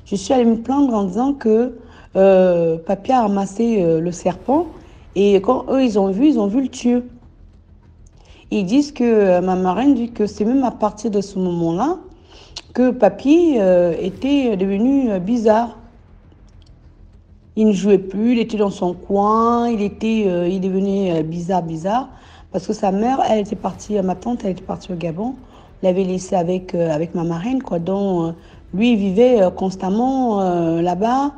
Je suis allée me plaindre en disant que papy a ramassé le serpent et quand eux ils ont vu le tuer. Ils disent que ma marraine dit que c'est même à partir de ce moment-là que papy était devenu bizarre. Il ne jouait plus, il était dans son coin, il devenait bizarre. Parce que sa mère, elle était partie, ma tante, elle était partie au Gabon. L'avait laissé avec ma marraine, quoi. Donc, lui, il vivait constamment là-bas.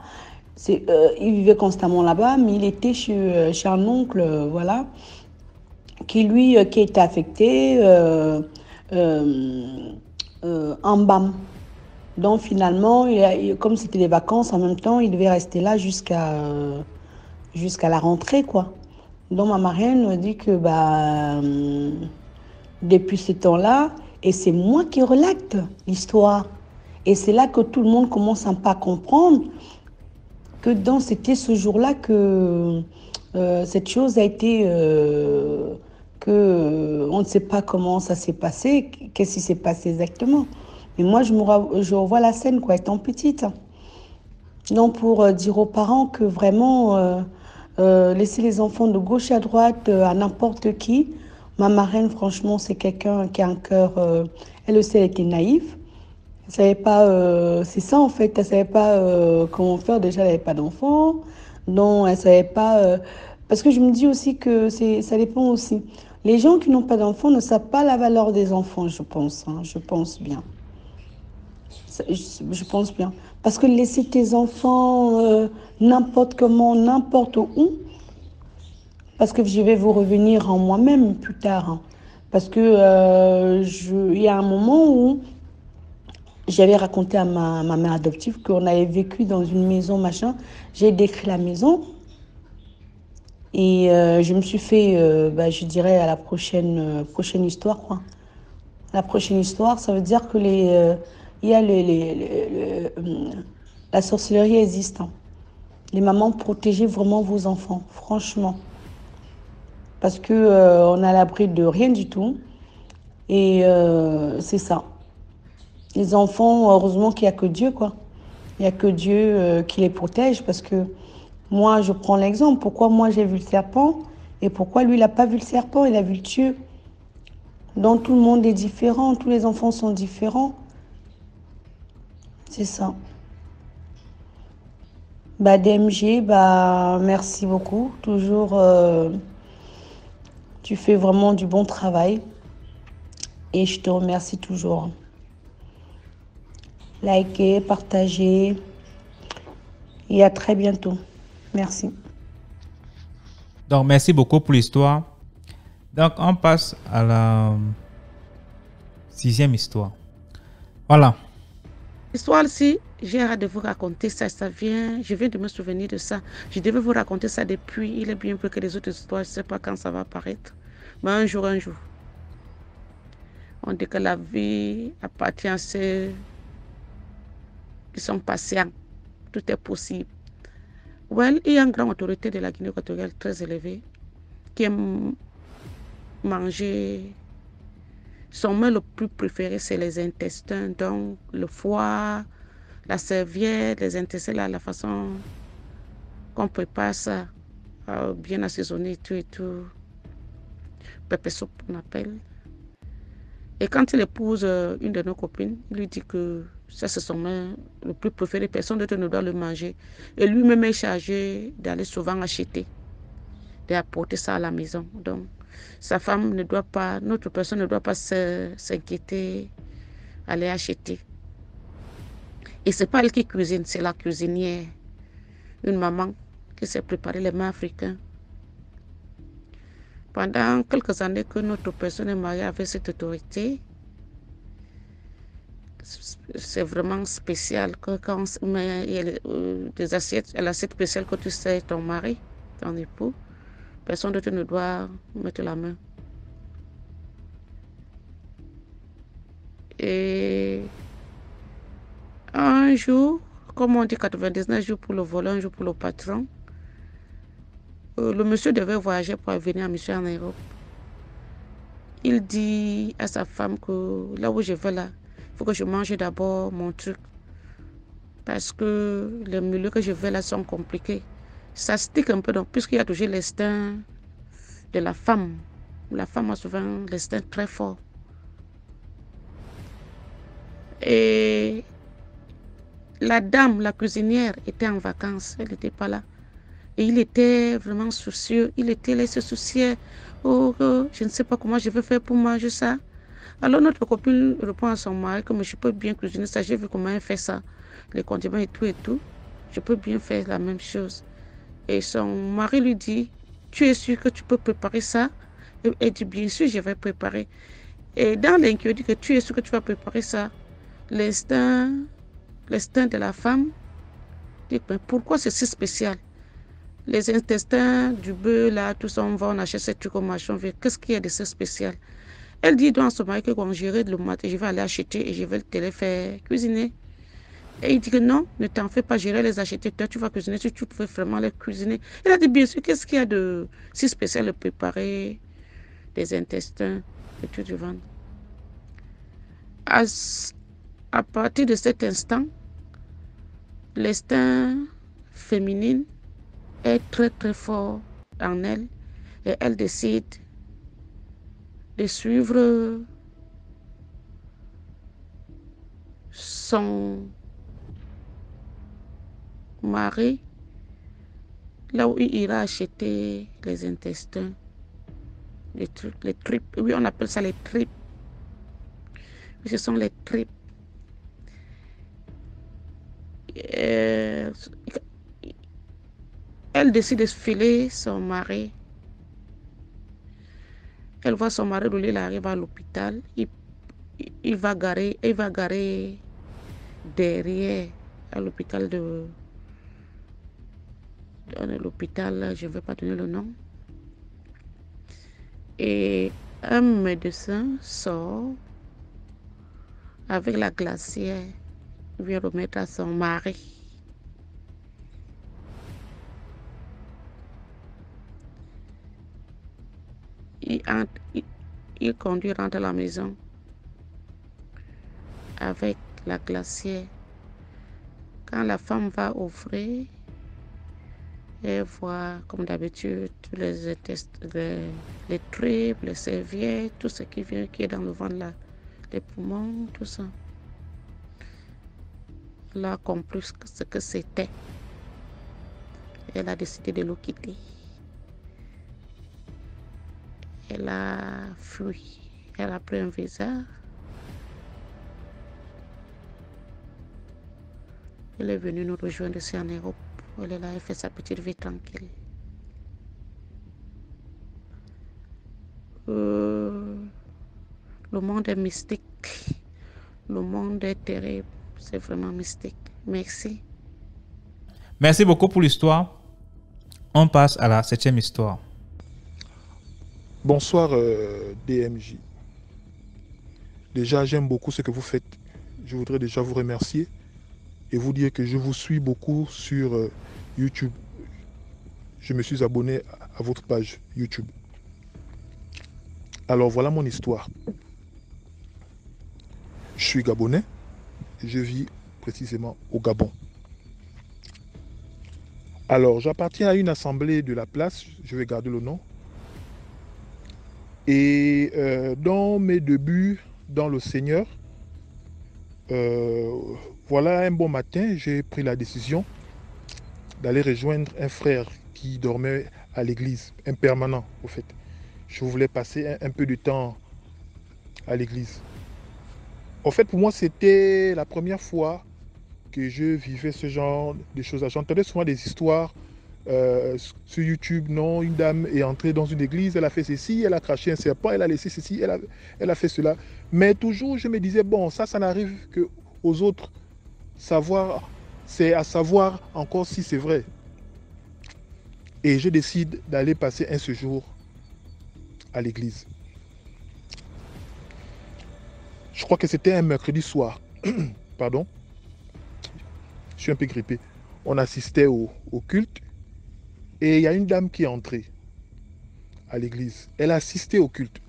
Il vivait constamment là-bas, mais il était chez un oncle, voilà, qui était affecté en BAM. Donc finalement, comme c'était des vacances, en même temps, il devait rester là jusqu'à la rentrée, quoi. Donc ma marraine me dit que depuis ce temps-là, et c'est moi qui relate l'histoire. Et c'est là que tout le monde commence à pas comprendre que c'était ce jour-là que cette chose a été on ne sait pas comment ça s'est passé, qu'est-ce qui s'est passé exactement. Mais moi, je revois la scène, quoi, étant petite. Donc, pour dire aux parents que vraiment, laisser les enfants de gauche à droite à n'importe qui. Ma marraine, franchement, c'est quelqu'un qui a un cœur... elle aussi, elle était naïve. Elle savait pas... c'est ça, en fait. Elle savait pas comment faire. Déjà, elle n'avait pas d'enfant. Donc, elle savait pas... parce que je me dis aussi que ça dépend aussi. Les gens qui n'ont pas d'enfants ne savent pas la valeur des enfants, je pense. Hein, je pense bien. Je pense bien. Parce que laisser tes enfants n'importe comment, n'importe où, parce que je vais vous revenir en moi-même plus tard. Hein, parce que il y a un moment où j'avais raconté à ma mère adoptive qu'on avait vécu dans une maison, machin. J'ai décrit la maison et je me suis fait, je dirais, à la prochaine histoire, quoi. La prochaine histoire, ça veut dire que il y a la sorcellerie existe. Hein. Les mamans, protégez vraiment vos enfants, franchement. Parce que on est à l'abri de rien du tout. Et c'est ça. Les enfants, heureusement qu'il n'y a que Dieu, quoi. Il n'y a que Dieu qui les protège. Parce que moi, je prends l'exemple. Pourquoi moi, j'ai vu le serpent et pourquoi lui, il n'a pas vu le serpent, il a vu le Dieu. Donc tout le monde est différent, tous les enfants sont différents. C'est ça. DMG, merci beaucoup. Toujours, tu fais vraiment du bon travail. Et je te remercie toujours. Likez, partagez. Et à très bientôt. Merci. Donc, merci beaucoup pour l'histoire. Donc, on passe à la 6e histoire. Voilà. L'histoire-ci, j'ai hâte de vous raconter ça. Je viens de me souvenir de ça. Je devais vous raconter ça depuis. Il est bien plus que les autres histoires. Je ne sais pas quand ça va apparaître. Mais un jour. On dit que la vie appartient à ceux qui sont patients. Tout est possible. Il y a une grande autorité de la Guinée équatoriale très élevée qui aime manger. Son mets le plus préféré, c'est les intestins, donc le foie, la serviette, les intestins, la façon qu'on prépare ça, bien assaisonné, tout et tout. Pepper soup, on appelle. Et quand il épouse une de nos copines, il lui dit que ça, c'est son mets le plus préféré, personne d'autre ne doit le manger. Et lui-même est chargé d'aller souvent acheter, d'apporter ça à la maison. Donc, sa femme ne doit pas, notre personne ne doit pas s'inquiéter, aller acheter. Et ce n'est pas elle qui cuisine, c'est la cuisinière, une maman qui s'est préparée les mets africains. Pendant quelques années que notre personne est mariée avec cette autorité, c'est vraiment spécial que quand mais il y a des assiettes, l'assiette spéciale que tu sais ton mari, ton époux, personne d'autre ne doit mettre la main. Et un jour, comme on dit 99 jours pour le volant, un jour pour le patron, le monsieur devait voyager pour venir à monsieur en Europe. Il dit à sa femme que là où je vais là, il faut que je mange d'abord mon truc. Parce que les milieux que je vais là sont compliqués. Ça stick un peu, donc, puisqu'il y a toujours l'instinct de la femme. La femme a souvent l'instinct très fort. Et la dame, la cuisinière, était en vacances. Elle n'était pas là. Et il était vraiment soucieux. Il se souciait. Oh, je ne sais pas comment je vais faire pour manger ça. Alors notre copine répond à son mari que je peux bien cuisiner ça. J'ai vu comment elle fait ça. Les condiments et tout. Je peux bien faire la même chose. Et son mari lui dit, tu es sûr que tu peux préparer ça? Elle dit, bien sûr, je vais préparer. Et dans l'inquiétude que tu es sûr que tu vas préparer ça, l'instinct de la femme dit, mais pourquoi c'est si spécial? Les intestins du bœuf, là, tout ça, on va, on achète ces trucs au marché, qu'est-ce qu'il y a de si spécial? Elle dit donc à son mari que quand j'irai le matin, je vais aller acheter et je vais te les faire cuisiner. Et il dit que non, ne t'en fais pas, j'irai les acheter. Toi, tu vas cuisiner si tu peux vraiment les cuisiner. Elle a dit, bien sûr, qu'est-ce qu'il y a de si spécial de préparer des intestins et tout du ventre? À partir de cet instant, l'instinct féminin est très très fort en elle et elle décide de suivre son mari là où il ira acheter les intestins, les tripes. Oui, on appelle ça les tripes. Ce sont les tripes. Elle décide de filer son mari. Elle voit son mari rouler, il arrive à l'hôpital. Il va garer derrière à l'hôpital l'hôpital, je ne vais pas donner le nom. Et un médecin sort avec la glacière, il vient remettre à son mari. Il conduit, rentre à la maison avec la glacière. Quand la femme va ouvrir, elle voit, comme d'habitude, tous les tripes, les serviettes, tout ce qui est dans le ventre là, les poumons, tout ça. Elle a compris ce que c'était. Elle a décidé de le quitter. Elle a fui. Elle a pris un visa. Elle est venue nous rejoindre ici en Europe. Elle est là, elle fait sa petite vie tranquille. Le monde est mystique. Le monde est terrible. C'est vraiment mystique. Merci. Merci beaucoup pour l'histoire. On passe à la 7e histoire. Bonsoir DMJ. Déjà, j'aime beaucoup ce que vous faites. Je voudrais déjà vous remercier et vous dire que je vous suis beaucoup sur YouTube. Je me suis abonné à votre page YouTube. Alors voilà mon histoire. Je suis gabonais et je vis précisément au Gabon. Alors j'appartiens à une assemblée de la place, je vais garder le nom. Et dans mes débuts dans le Seigneur, voilà un bon matin, j'ai pris la décision d'aller rejoindre un frère qui dormait à l'église, un permanent au fait. Je voulais passer un peu de temps à l'église. En fait, pour moi, c'était la première fois que je vivais ce genre de choses. J'entendais souvent des histoires sur YouTube, non, une dame est entrée dans une église, elle a fait ceci, elle a craché un serpent, elle a laissé ceci, elle a fait cela. Mais toujours, je me disais, bon, ça n'arrive qu'aux autres. Savoir, c'est à savoir encore si c'est vrai. Et je décide d'aller passer un séjour à l'église. Je crois que c'était un mercredi soir. Pardon. Je suis un peu grippé. On assistait au culte et il y a une dame qui est entrée à l'église. Elle a assisté au culte.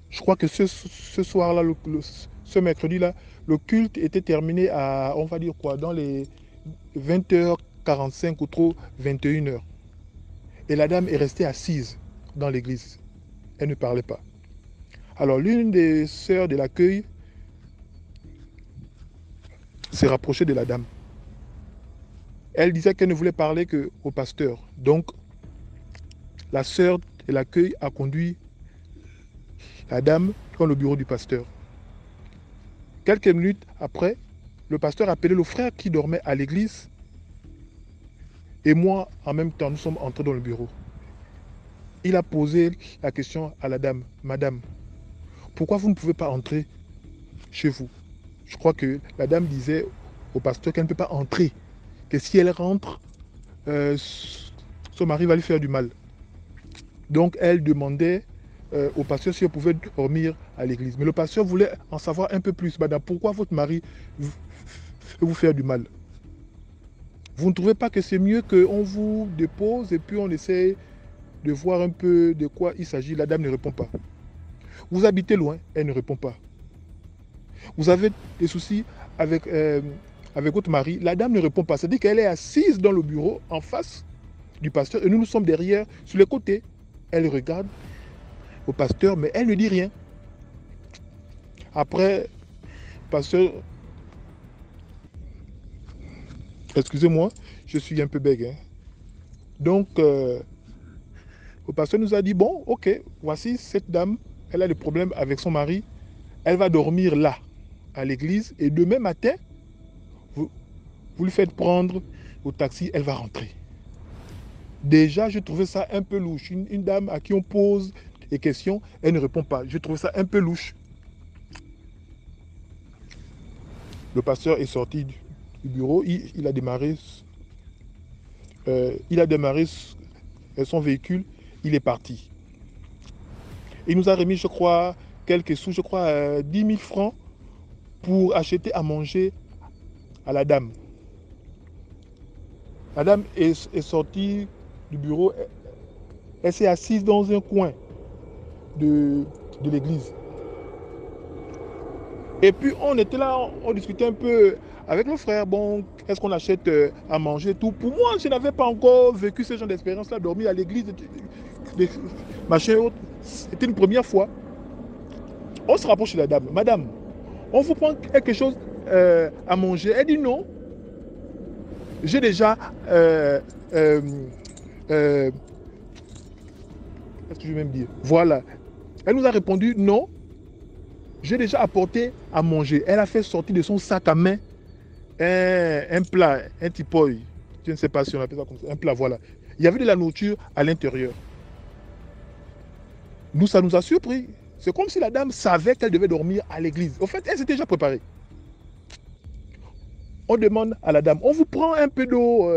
Je crois que ce soir-là, ce mercredi-là, le culte était terminé à, on va dire quoi, dans les 20h45 ou trop 21h. Et la dame est restée assise dans l'église. Elle ne parlait pas. Alors l'une des sœurs de l'accueil s'est rapprochée de la dame. Elle disait qu'elle ne voulait parler qu'au pasteur. Donc, la sœur de l'accueil a conduit la dame dans le bureau du pasteur. Quelques minutes après, le pasteur a appelé le frère qui dormait à l'église. Et moi, en même temps, nous sommes entrés dans le bureau. Il a posé la question à la dame. Madame, pourquoi vous ne pouvez pas entrer chez vous? Je crois que la dame disait au pasteur qu'elle ne peut pas entrer. Que si elle rentre, son mari va lui faire du mal. Donc elle demandait au pasteur si elle pouvait dormir à l'église. Mais le pasteur voulait en savoir un peu plus. Madame, pourquoi votre mari veut vous faire du mal? Vous ne trouvez pas que c'est mieux qu'on vous dépose et puis on essaie de voir un peu de quoi il s'agit? La dame ne répond pas. Vous habitez loin? Elle ne répond pas. Vous avez des soucis avec votre mari? La dame ne répond pas. C'est-à-dire qu'elle est assise dans le bureau en face du pasteur et nous sommes derrière, sur les côtés. Elle regarde au pasteur, mais elle ne dit rien. Après, le pasteur... Excusez-moi, je suis un peu bègue. Hein. Donc, le pasteur nous a dit, bon, ok, voici cette dame, elle a des problèmes avec son mari. Elle va dormir là, à l'église, et demain matin, vous lui faites prendre au taxi, elle va rentrer. Déjà, je trouvais ça un peu louche. Une dame à qui on pose des questions, elle ne répond pas. Je trouvais ça un peu louche. Le pasteur est sorti du bureau, il a démarré son véhicule, il est parti. Il nous a remis, je crois, quelques sous, je crois 10 000 francs pour acheter à manger à la dame. La dame est sortie du bureau, elle s'est assise dans un coin de l'église. Et puis on était là, on discutait un peu avec le frère, bon, est-ce qu'on achète à manger, tout. Pour moi, je n'avais pas encore vécu ce genre d'expérience-là, dormir à l'église, machin autre. C'était une première fois. On se rapproche de la dame. Madame, on vous prend quelque chose à manger? Elle dit non. J'ai déjà... qu'est-ce que je vais même dire? Voilà. Elle nous a répondu non. J'ai déjà apporté à manger. Elle a fait sortir de son sac à main un plat, un tipoy. Je ne sais pas si on appelle ça comme ça. Un plat, voilà. Il y avait de la nourriture à l'intérieur. Nous, ça nous a surpris. C'est comme si la dame savait qu'elle devait dormir à l'église. En fait, elle s'était déjà préparée. On demande à la dame, on vous prend un peu d'eau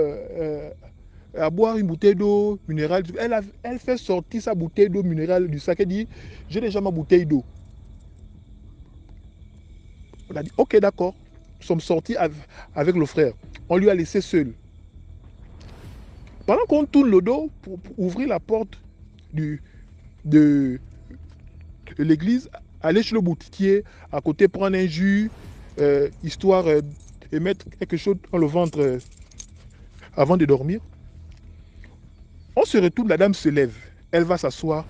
à boire, une bouteille d'eau minérale. Elle fait sortir sa bouteille d'eau minérale du sac. Elle dit, j'ai déjà ma bouteille d'eau. On a dit, ok, d'accord. Nous sommes sortis avec le frère. On lui a laissé seul. Pendant qu'on tourne le dos pour ouvrir la porte de l'église, aller chez le boutiquier, à côté prendre un jus, histoire de mettre quelque chose dans le ventre avant de dormir. On se retourne, la dame se lève. Elle va s'asseoir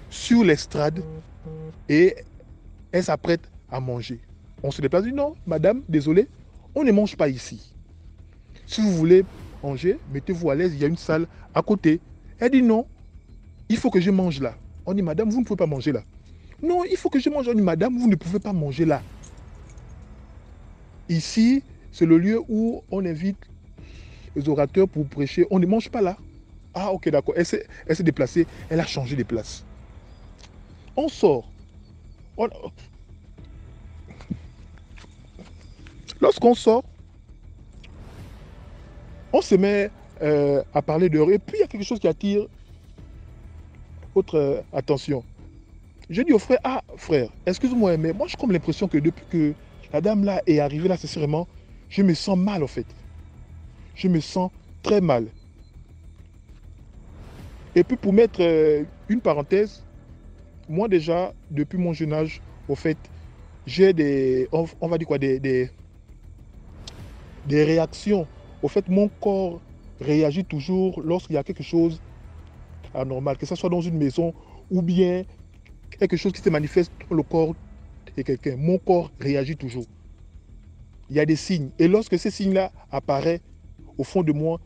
sur l'estrade et elle s'apprête à manger. On se déplace, dit non, madame, désolé, on ne mange pas ici. Si vous voulez manger, mettez-vous à l'aise, il y a une salle à côté. Elle dit non, il faut que je mange là. On dit madame, vous ne pouvez pas manger là. Non, il faut que je mange. On dit madame, vous ne pouvez pas manger là. Ici, c'est le lieu où on invite les orateurs pour prêcher, on ne mange pas là. Ah, ok, d'accord. Elle s'est déplacée, elle a changé de place. On sort. Lorsqu'on sort, on se met à parler dehors. Et puis, il y a quelque chose qui attire votre attention. Je dis au frère, ah, frère, excuse-moi, mais moi, j'ai comme l'impression que depuis que la dame là est arrivée là, sincèrement, je me sens mal, en fait. Je me sens très mal. Et puis, pour mettre une parenthèse, moi, déjà, depuis mon jeune âge, au fait, j'ai des, on va dire quoi, des réactions. Au fait, mon corps réagit toujours lorsqu'il y a quelque chose anormal, que ce soit dans une maison ou bien quelque chose qui se manifeste dans le corps de quelqu'un. Mon corps réagit toujours. Il y a des signes. Et lorsque ces signes-là apparaissent au fond de moi,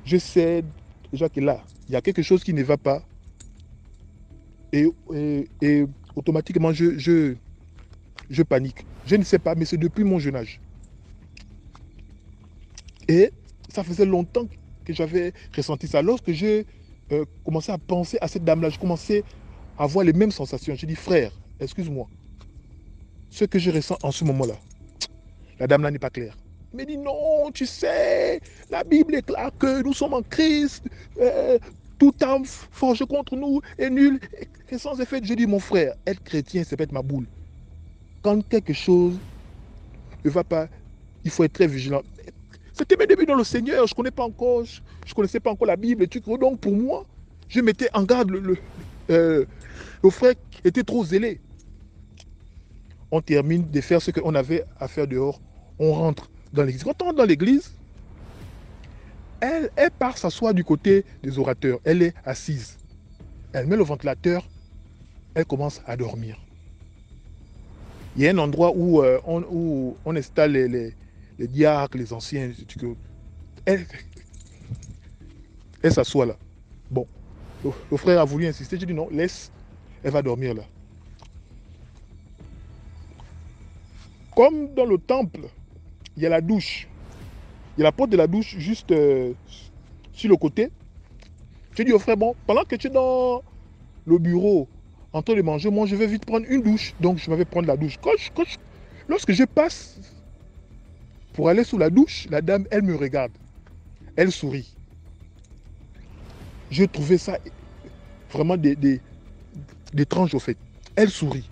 je sais déjà que là, il y a quelque chose qui ne va pas. Et automatiquement, je panique. Je ne sais pas, mais c'est depuis mon jeune âge. Et ça faisait longtemps que j'avais ressenti ça. Lorsque j'ai commencé à penser à cette dame-là, je commençais à avoir les mêmes sensations. J'ai dit, frère, excuse-moi, ce que je ressens en ce moment-là, la dame-là n'est pas claire. Il me dit, non, tu sais, la Bible est claire que nous sommes en Christ, tout âme forgé contre nous est nul et sans effet. Je dis, mon frère, être chrétien, c'est peut-être ma boule. Quand quelque chose ne va pas, il faut être très vigilant. C'était mes débuts dans le Seigneur, je ne connaissais pas encore la Bible. Donc pour moi, je mettais en garde le frère qui était trop zélé. On termine de faire ce qu'on avait à faire dehors. On rentre dans l'église. Quand on rentre dans l'église, elle part s'asseoir du côté des orateurs. Elle est assise. Elle met le ventilateur. Elle commence à dormir. Il y a un endroit où on installe les diacres, les anciens. Elle s'assoit là. Bon, le frère a voulu insister. J'ai dit non, laisse. Elle va dormir là. Comme dans le temple, il y a la douche. Il y a la porte de la douche juste sur le côté. J'ai dit au frère, bon, pendant que tu es dans le bureau en train de manger, moi je vais vite prendre une douche. Donc je vais prendre la douche. Lorsque je passe pour aller sous la douche, la dame, elle me regarde. Elle sourit. J'ai trouvé ça vraiment d'étrange au fait. Elle sourit.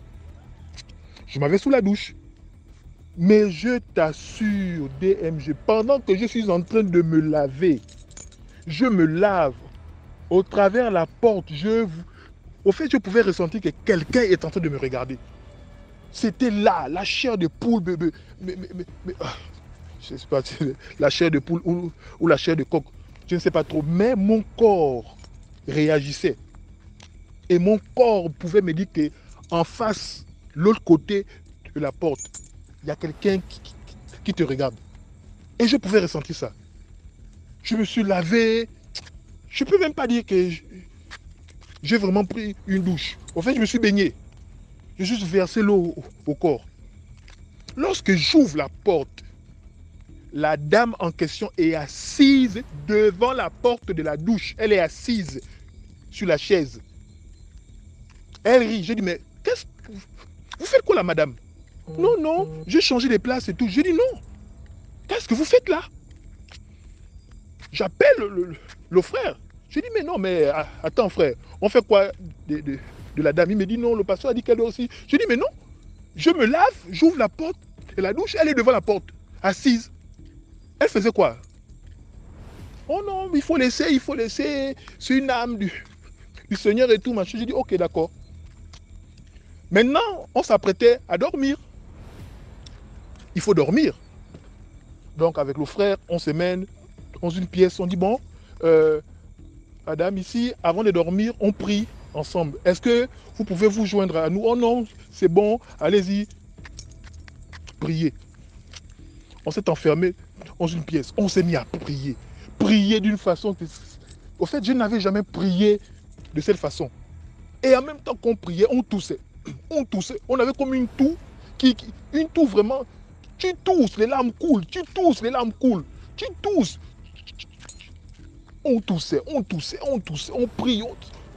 Je m'avais sous la douche. Mais je t'assure, DMG, pendant que je suis en train de me laver, je me lave au travers la porte. Au fait, je pouvais ressentir que quelqu'un est en train de me regarder. C'était là, la chair de poule, bébé. Je ne sais pas, la chair de poule ou la chair de coq. Je ne sais pas trop. Mais mon corps réagissait. Et mon corps pouvait me dire qu'en face, l'autre côté de la porte, il y a quelqu'un qui te regarde. Et je pouvais ressentir ça. Je me suis lavé. Je ne peux même pas dire que j'ai vraiment pris une douche. En fait, je me suis baigné. J'ai juste versé l'eau au corps. Lorsque j'ouvre la porte, la dame en question est assise devant la porte de la douche. Elle est assise sur la chaise. Elle rit. J'ai dit, mais qu'est-ce que vous faites quoi là, madame? Non, non, j'ai changé de place et tout. J'ai dit non. Qu'est-ce que vous faites là? J'appelle le frère. J'ai dit mais non, mais attends frère, on fait quoi de la dame? Il me dit non, le pasteur a dit qu'elle doit aussi. J'ai dit mais non, je me lave, j'ouvre la porte de la douche, elle est devant la porte, assise. Elle faisait quoi? Oh non, il faut laisser, c'est une âme du Seigneur et tout, machin. J'ai dit ok, d'accord. Maintenant, on s'apprêtait à dormir. Il faut dormir. Donc avec le frère, on se mène dans une pièce, on dit bon, madame, ici, avant de dormir, on prie ensemble. Est-ce que vous pouvez vous joindre à nous? Oh non, c'est bon, allez-y, priez. On s'est enfermé dans une pièce, on s'est mis à prier. Prier d'une façon que... Au fait, je n'avais jamais prié de cette façon. Et en même temps qu'on priait, on toussait. On toussait. On avait comme une toux, une toux vraiment... Tu tousses, les larmes coulent, tu tousses, les larmes coulent. tu tousses. On toussait, on prie,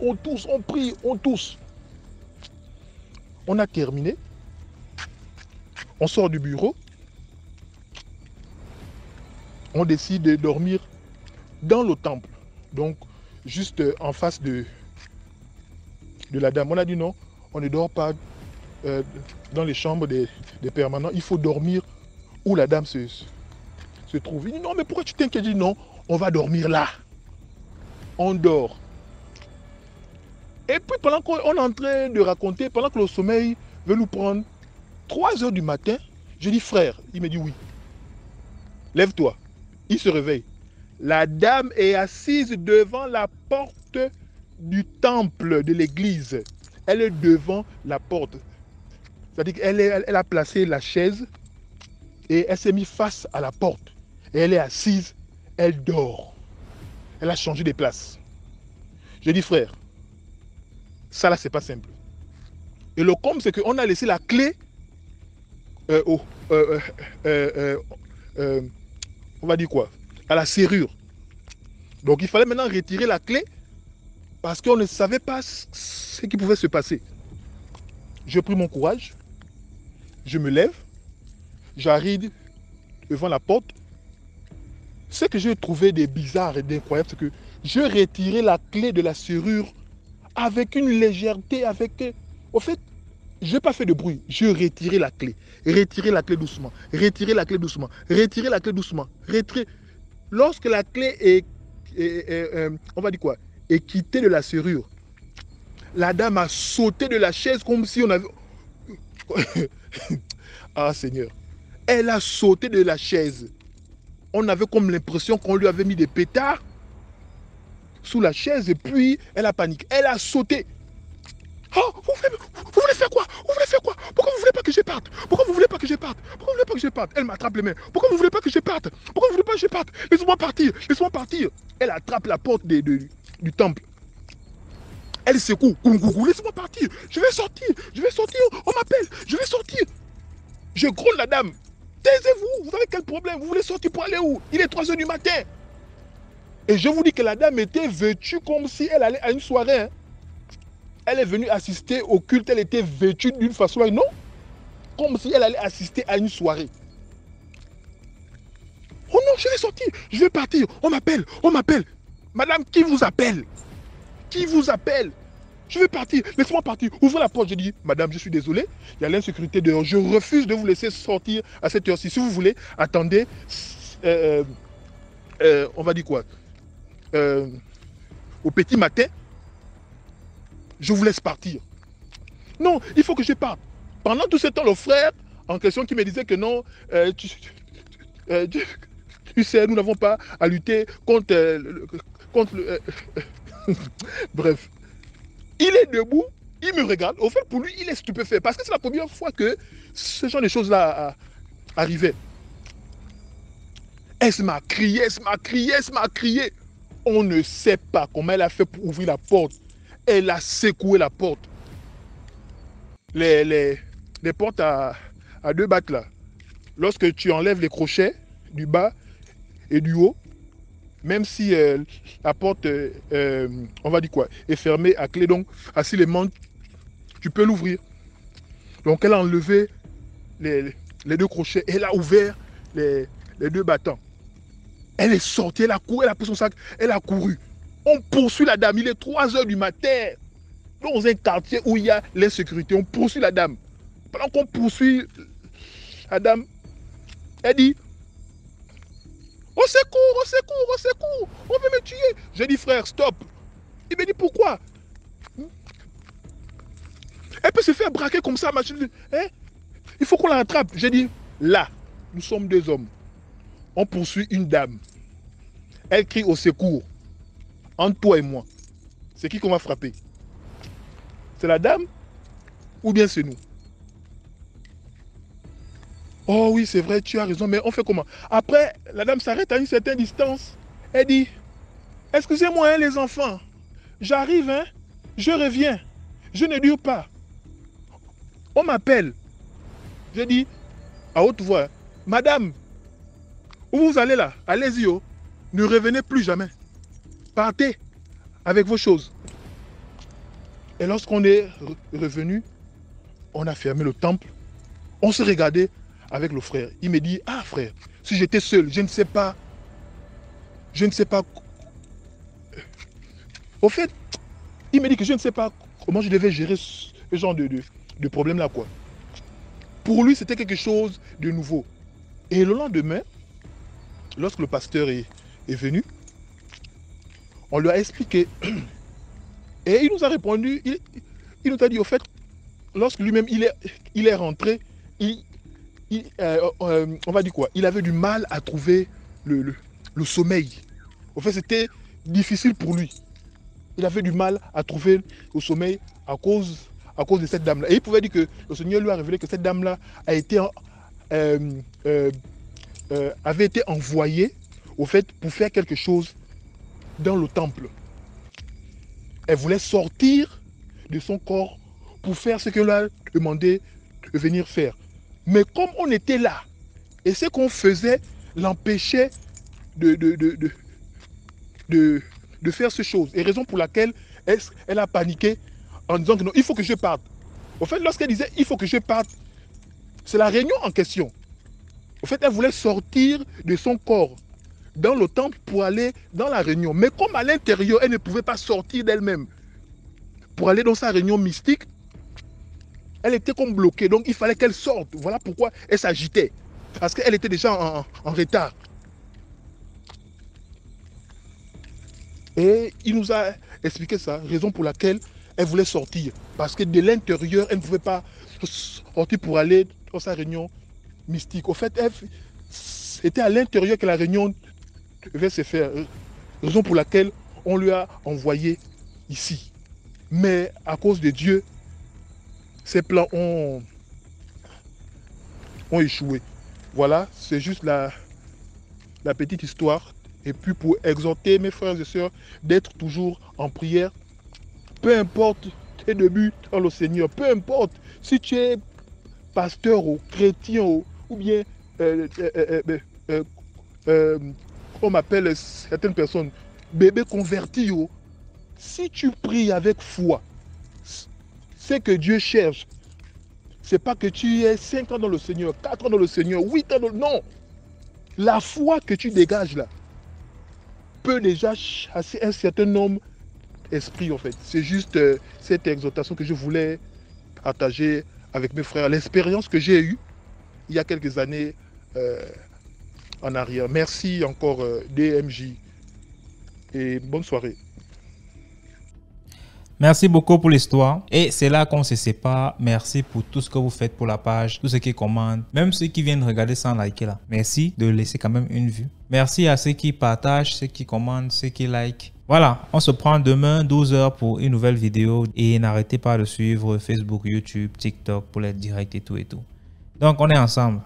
on tousse, on prie, on tousse. On a terminé. On sort du bureau. On décide de dormir dans le temple. Donc, juste en face de la dame. On a dit non, on ne dort pas dans les chambres des permanents. Il faut dormir où la dame se trouve. Il dit non, mais pourquoi tu t'inquiètes? Il dit non, on va dormir là. On dort. Et puis pendant qu'on est en train de raconter, pendant que le sommeil veut nous prendre, 3 heures du matin, je dis frère, il me dit oui. Lève-toi. Il se réveille. La dame est assise devant la porte du temple de l'église. Elle est devant la porte. C'est-à-dire qu'elle a placé la chaise et elle s'est mise face à la porte. Et elle est assise, elle dort. Elle a changé de place. Je dis frère, ça là c'est pas simple. Et le comble c'est qu'on a laissé la clé on va dire quoi? À la serrure. Donc il fallait maintenant retirer la clé parce qu'on ne savait pas ce qui pouvait se passer. Je pris mon courage, je me lève, j'arrive devant la porte. Ce que j'ai trouvé de bizarre et d'incroyable, c'est que je retirais la clé de la serrure avec une légèreté, Au fait, je n'ai pas fait de bruit. Je retirais la clé. Retirer la clé doucement. Retirer la clé doucement. Retirer la clé doucement. Retirer. Lorsque la clé on va dire quoi, est quittée de la serrure, la dame a sauté de la chaise comme si on avait... Ah Seigneur. Elle a sauté de la chaise. On avait comme l'impression qu'on lui avait mis des pétards sous la chaise et puis elle a paniqué. Elle a sauté. Oh, vous voulez faire quoi? Vous voulez faire quoi? Pourquoi vous voulez pas que je parte? Pourquoi vous voulez pas que je parte? Pourquoi vous voulez pas que je parte? Elle m'attrape les mains. Pourquoi vous voulez pas que je parte? Pourquoi vous voulez pas que je parte? Laissez-moi partir. Laissez-moi partir. Elle attrape la porte du temple. Elle secoue. Laissez-moi partir. Je vais sortir. Je vais sortir. On m'appelle. Je vais sortir. Je gronde la dame. Taisez-vous. Vous avez quel problème? Vous voulez sortir pour aller où? Il est 3 heures du matin. Et je vous dis que la dame était vêtue comme si elle allait à une soirée. Hein. Elle est venue assister au culte. Elle était vêtue d'une façon, non? Comme si elle allait assister à une soirée. Oh non, je vais sortir. Je vais partir. On m'appelle. On m'appelle. Madame, qui vous appelle? Qui vous appelle? Je vais partir. Laissez-moi partir. Ouvrez la porte. Je dis, madame, je suis désolé. Il y a l'insécurité dehors. Je refuse de vous laisser sortir à cette heure-ci. Si vous voulez, attendez. On va dire quoi? Au petit matin, je vous laisse partir. Non, il faut que je parte. Pendant tout ce temps, le frère en question qui me disait que non, tu sais, nous n'avons pas à lutter contre le... Bref. Il est debout, il me regarde. Au fait, pour lui, il est stupéfait. Parce que c'est la première fois que ce genre de choses-là arrivaient. Elle m'a crié, elle m'a crié, elle m'a crié. On ne sait pas comment elle a fait pour ouvrir la porte. Elle a secoué la porte. Les portes à 2 battes là. Lorsque tu enlèves les crochets du bas et du haut, même si la porte, on va dire quoi, est fermée à clé, donc facilement, tu peux l'ouvrir. Donc elle a enlevé les 2 crochets et elle a ouvert les 2 battants. Elle est sortie, elle a couru, elle a pris son sac, elle a couru. On poursuit la dame, il est 3 heures du matin. Dans un quartier où il y a l'insécurité, on poursuit la dame. Pendant qu'on poursuit la dame, elle dit, au secours, au secours, au secours, on veut me tuer. J'ai dit, frère, stop. Il me dit, pourquoi? Elle peut se faire braquer comme ça, machin. Hein? Il faut qu'on la rattrape. J'ai dit, là, nous sommes 2 hommes. On poursuit une dame. Elle crie au secours. Entre toi et moi, c'est qui qu'on va frapper? C'est la dame ou bien c'est nous? Oh oui, c'est vrai, tu as raison, mais on fait comment? Après, la dame s'arrête à une certaine distance. Elle dit, excusez-moi hein, les enfants, j'arrive, hein, je reviens, je ne dure pas. On m'appelle. Je dis, à haute voix, madame, Où vous allez là, allez-y, oh. Ne revenez plus jamais. Partez avec vos choses. Et lorsqu'on est revenu, on a fermé le temple. On s'est regardé avec le frère. Il me dit, ah frère, si j'étais seul, je ne sais pas. Au fait, il me dit que je ne sais pas comment je devais gérer ce genre de problème-là, quoi. Pour lui, c'était quelque chose de nouveau. Et le lendemain, lorsque le pasteur est venu, on lui a expliqué. Et il nous a répondu, il nous a dit, au fait, lorsque lui-même il est rentré, on va dire quoi, il avait du mal à trouver le sommeil. Au fait, c'était difficile pour lui. Il avait du mal à trouver le sommeil à cause de cette dame-là. Et il pouvait dire que le Seigneur lui a révélé que cette dame-là avait été envoyée, au fait, pour faire quelque chose dans le temple. Elle voulait sortir de son corps pour faire ce qu'on lui a demandé de venir faire. Mais comme on était là, et ce qu'on faisait l'empêchait de faire ces choses. Et raison pour laquelle elle a paniqué en disant que non, il faut que je parte. Au fait, lorsqu'elle disait il faut que je parte, c'est la réunion en question. Au fait, elle voulait sortir de son corps dans le temple pour aller dans la réunion. Mais comme à l'intérieur, elle ne pouvait pas sortir d'elle-même pour aller dans sa réunion mystique, elle était comme bloquée. Donc il fallait qu'elle sorte. Voilà pourquoi elle s'agitait. Parce qu'elle était déjà en retard. Et il nous a expliqué ça, raison pour laquelle elle voulait sortir. Parce que de l'intérieur, elle ne pouvait pas sortir pour aller dans sa réunion mystique. Au fait, c'était à l'intérieur que la réunion devait se faire. Raison pour laquelle on lui a envoyé ici. Mais à cause de Dieu, ces plans ont échoué. Voilà, c'est juste la petite histoire. Et puis pour exhorter mes frères et sœurs d'être toujours en prière, peu importe tes débuts dans le Seigneur, peu importe si tu es pasteur ou chrétien ou bien on m'appelle certaines personnes bébé converti. Si tu pries avec foi, ce que Dieu cherche, c'est pas que tu aies 5 ans dans le Seigneur, 4 ans dans le Seigneur, 8 ans dans le... Non! La foi que tu dégages là peut déjà chasser un certain nombre d'esprits en fait. C'est juste cette exhortation que je voulais partager avec mes frères. L'expérience que j'ai eue il y a quelques années en arrière. Merci encore DMJ et bonne soirée. Merci beaucoup pour l'histoire. Et c'est là qu'on se sépare. Merci pour tout ce que vous faites pour la page, tous ceux qui commandent, même ceux qui viennent regarder sans liker là. Merci de laisser quand même une vue. Merci à ceux qui partagent, ceux qui commandent, ceux qui like. Voilà, on se prend demain 12 h pour une nouvelle vidéo. Et n'arrêtez pas de suivre Facebook, YouTube, TikTok pour les directs et tout et tout. Donc on est ensemble.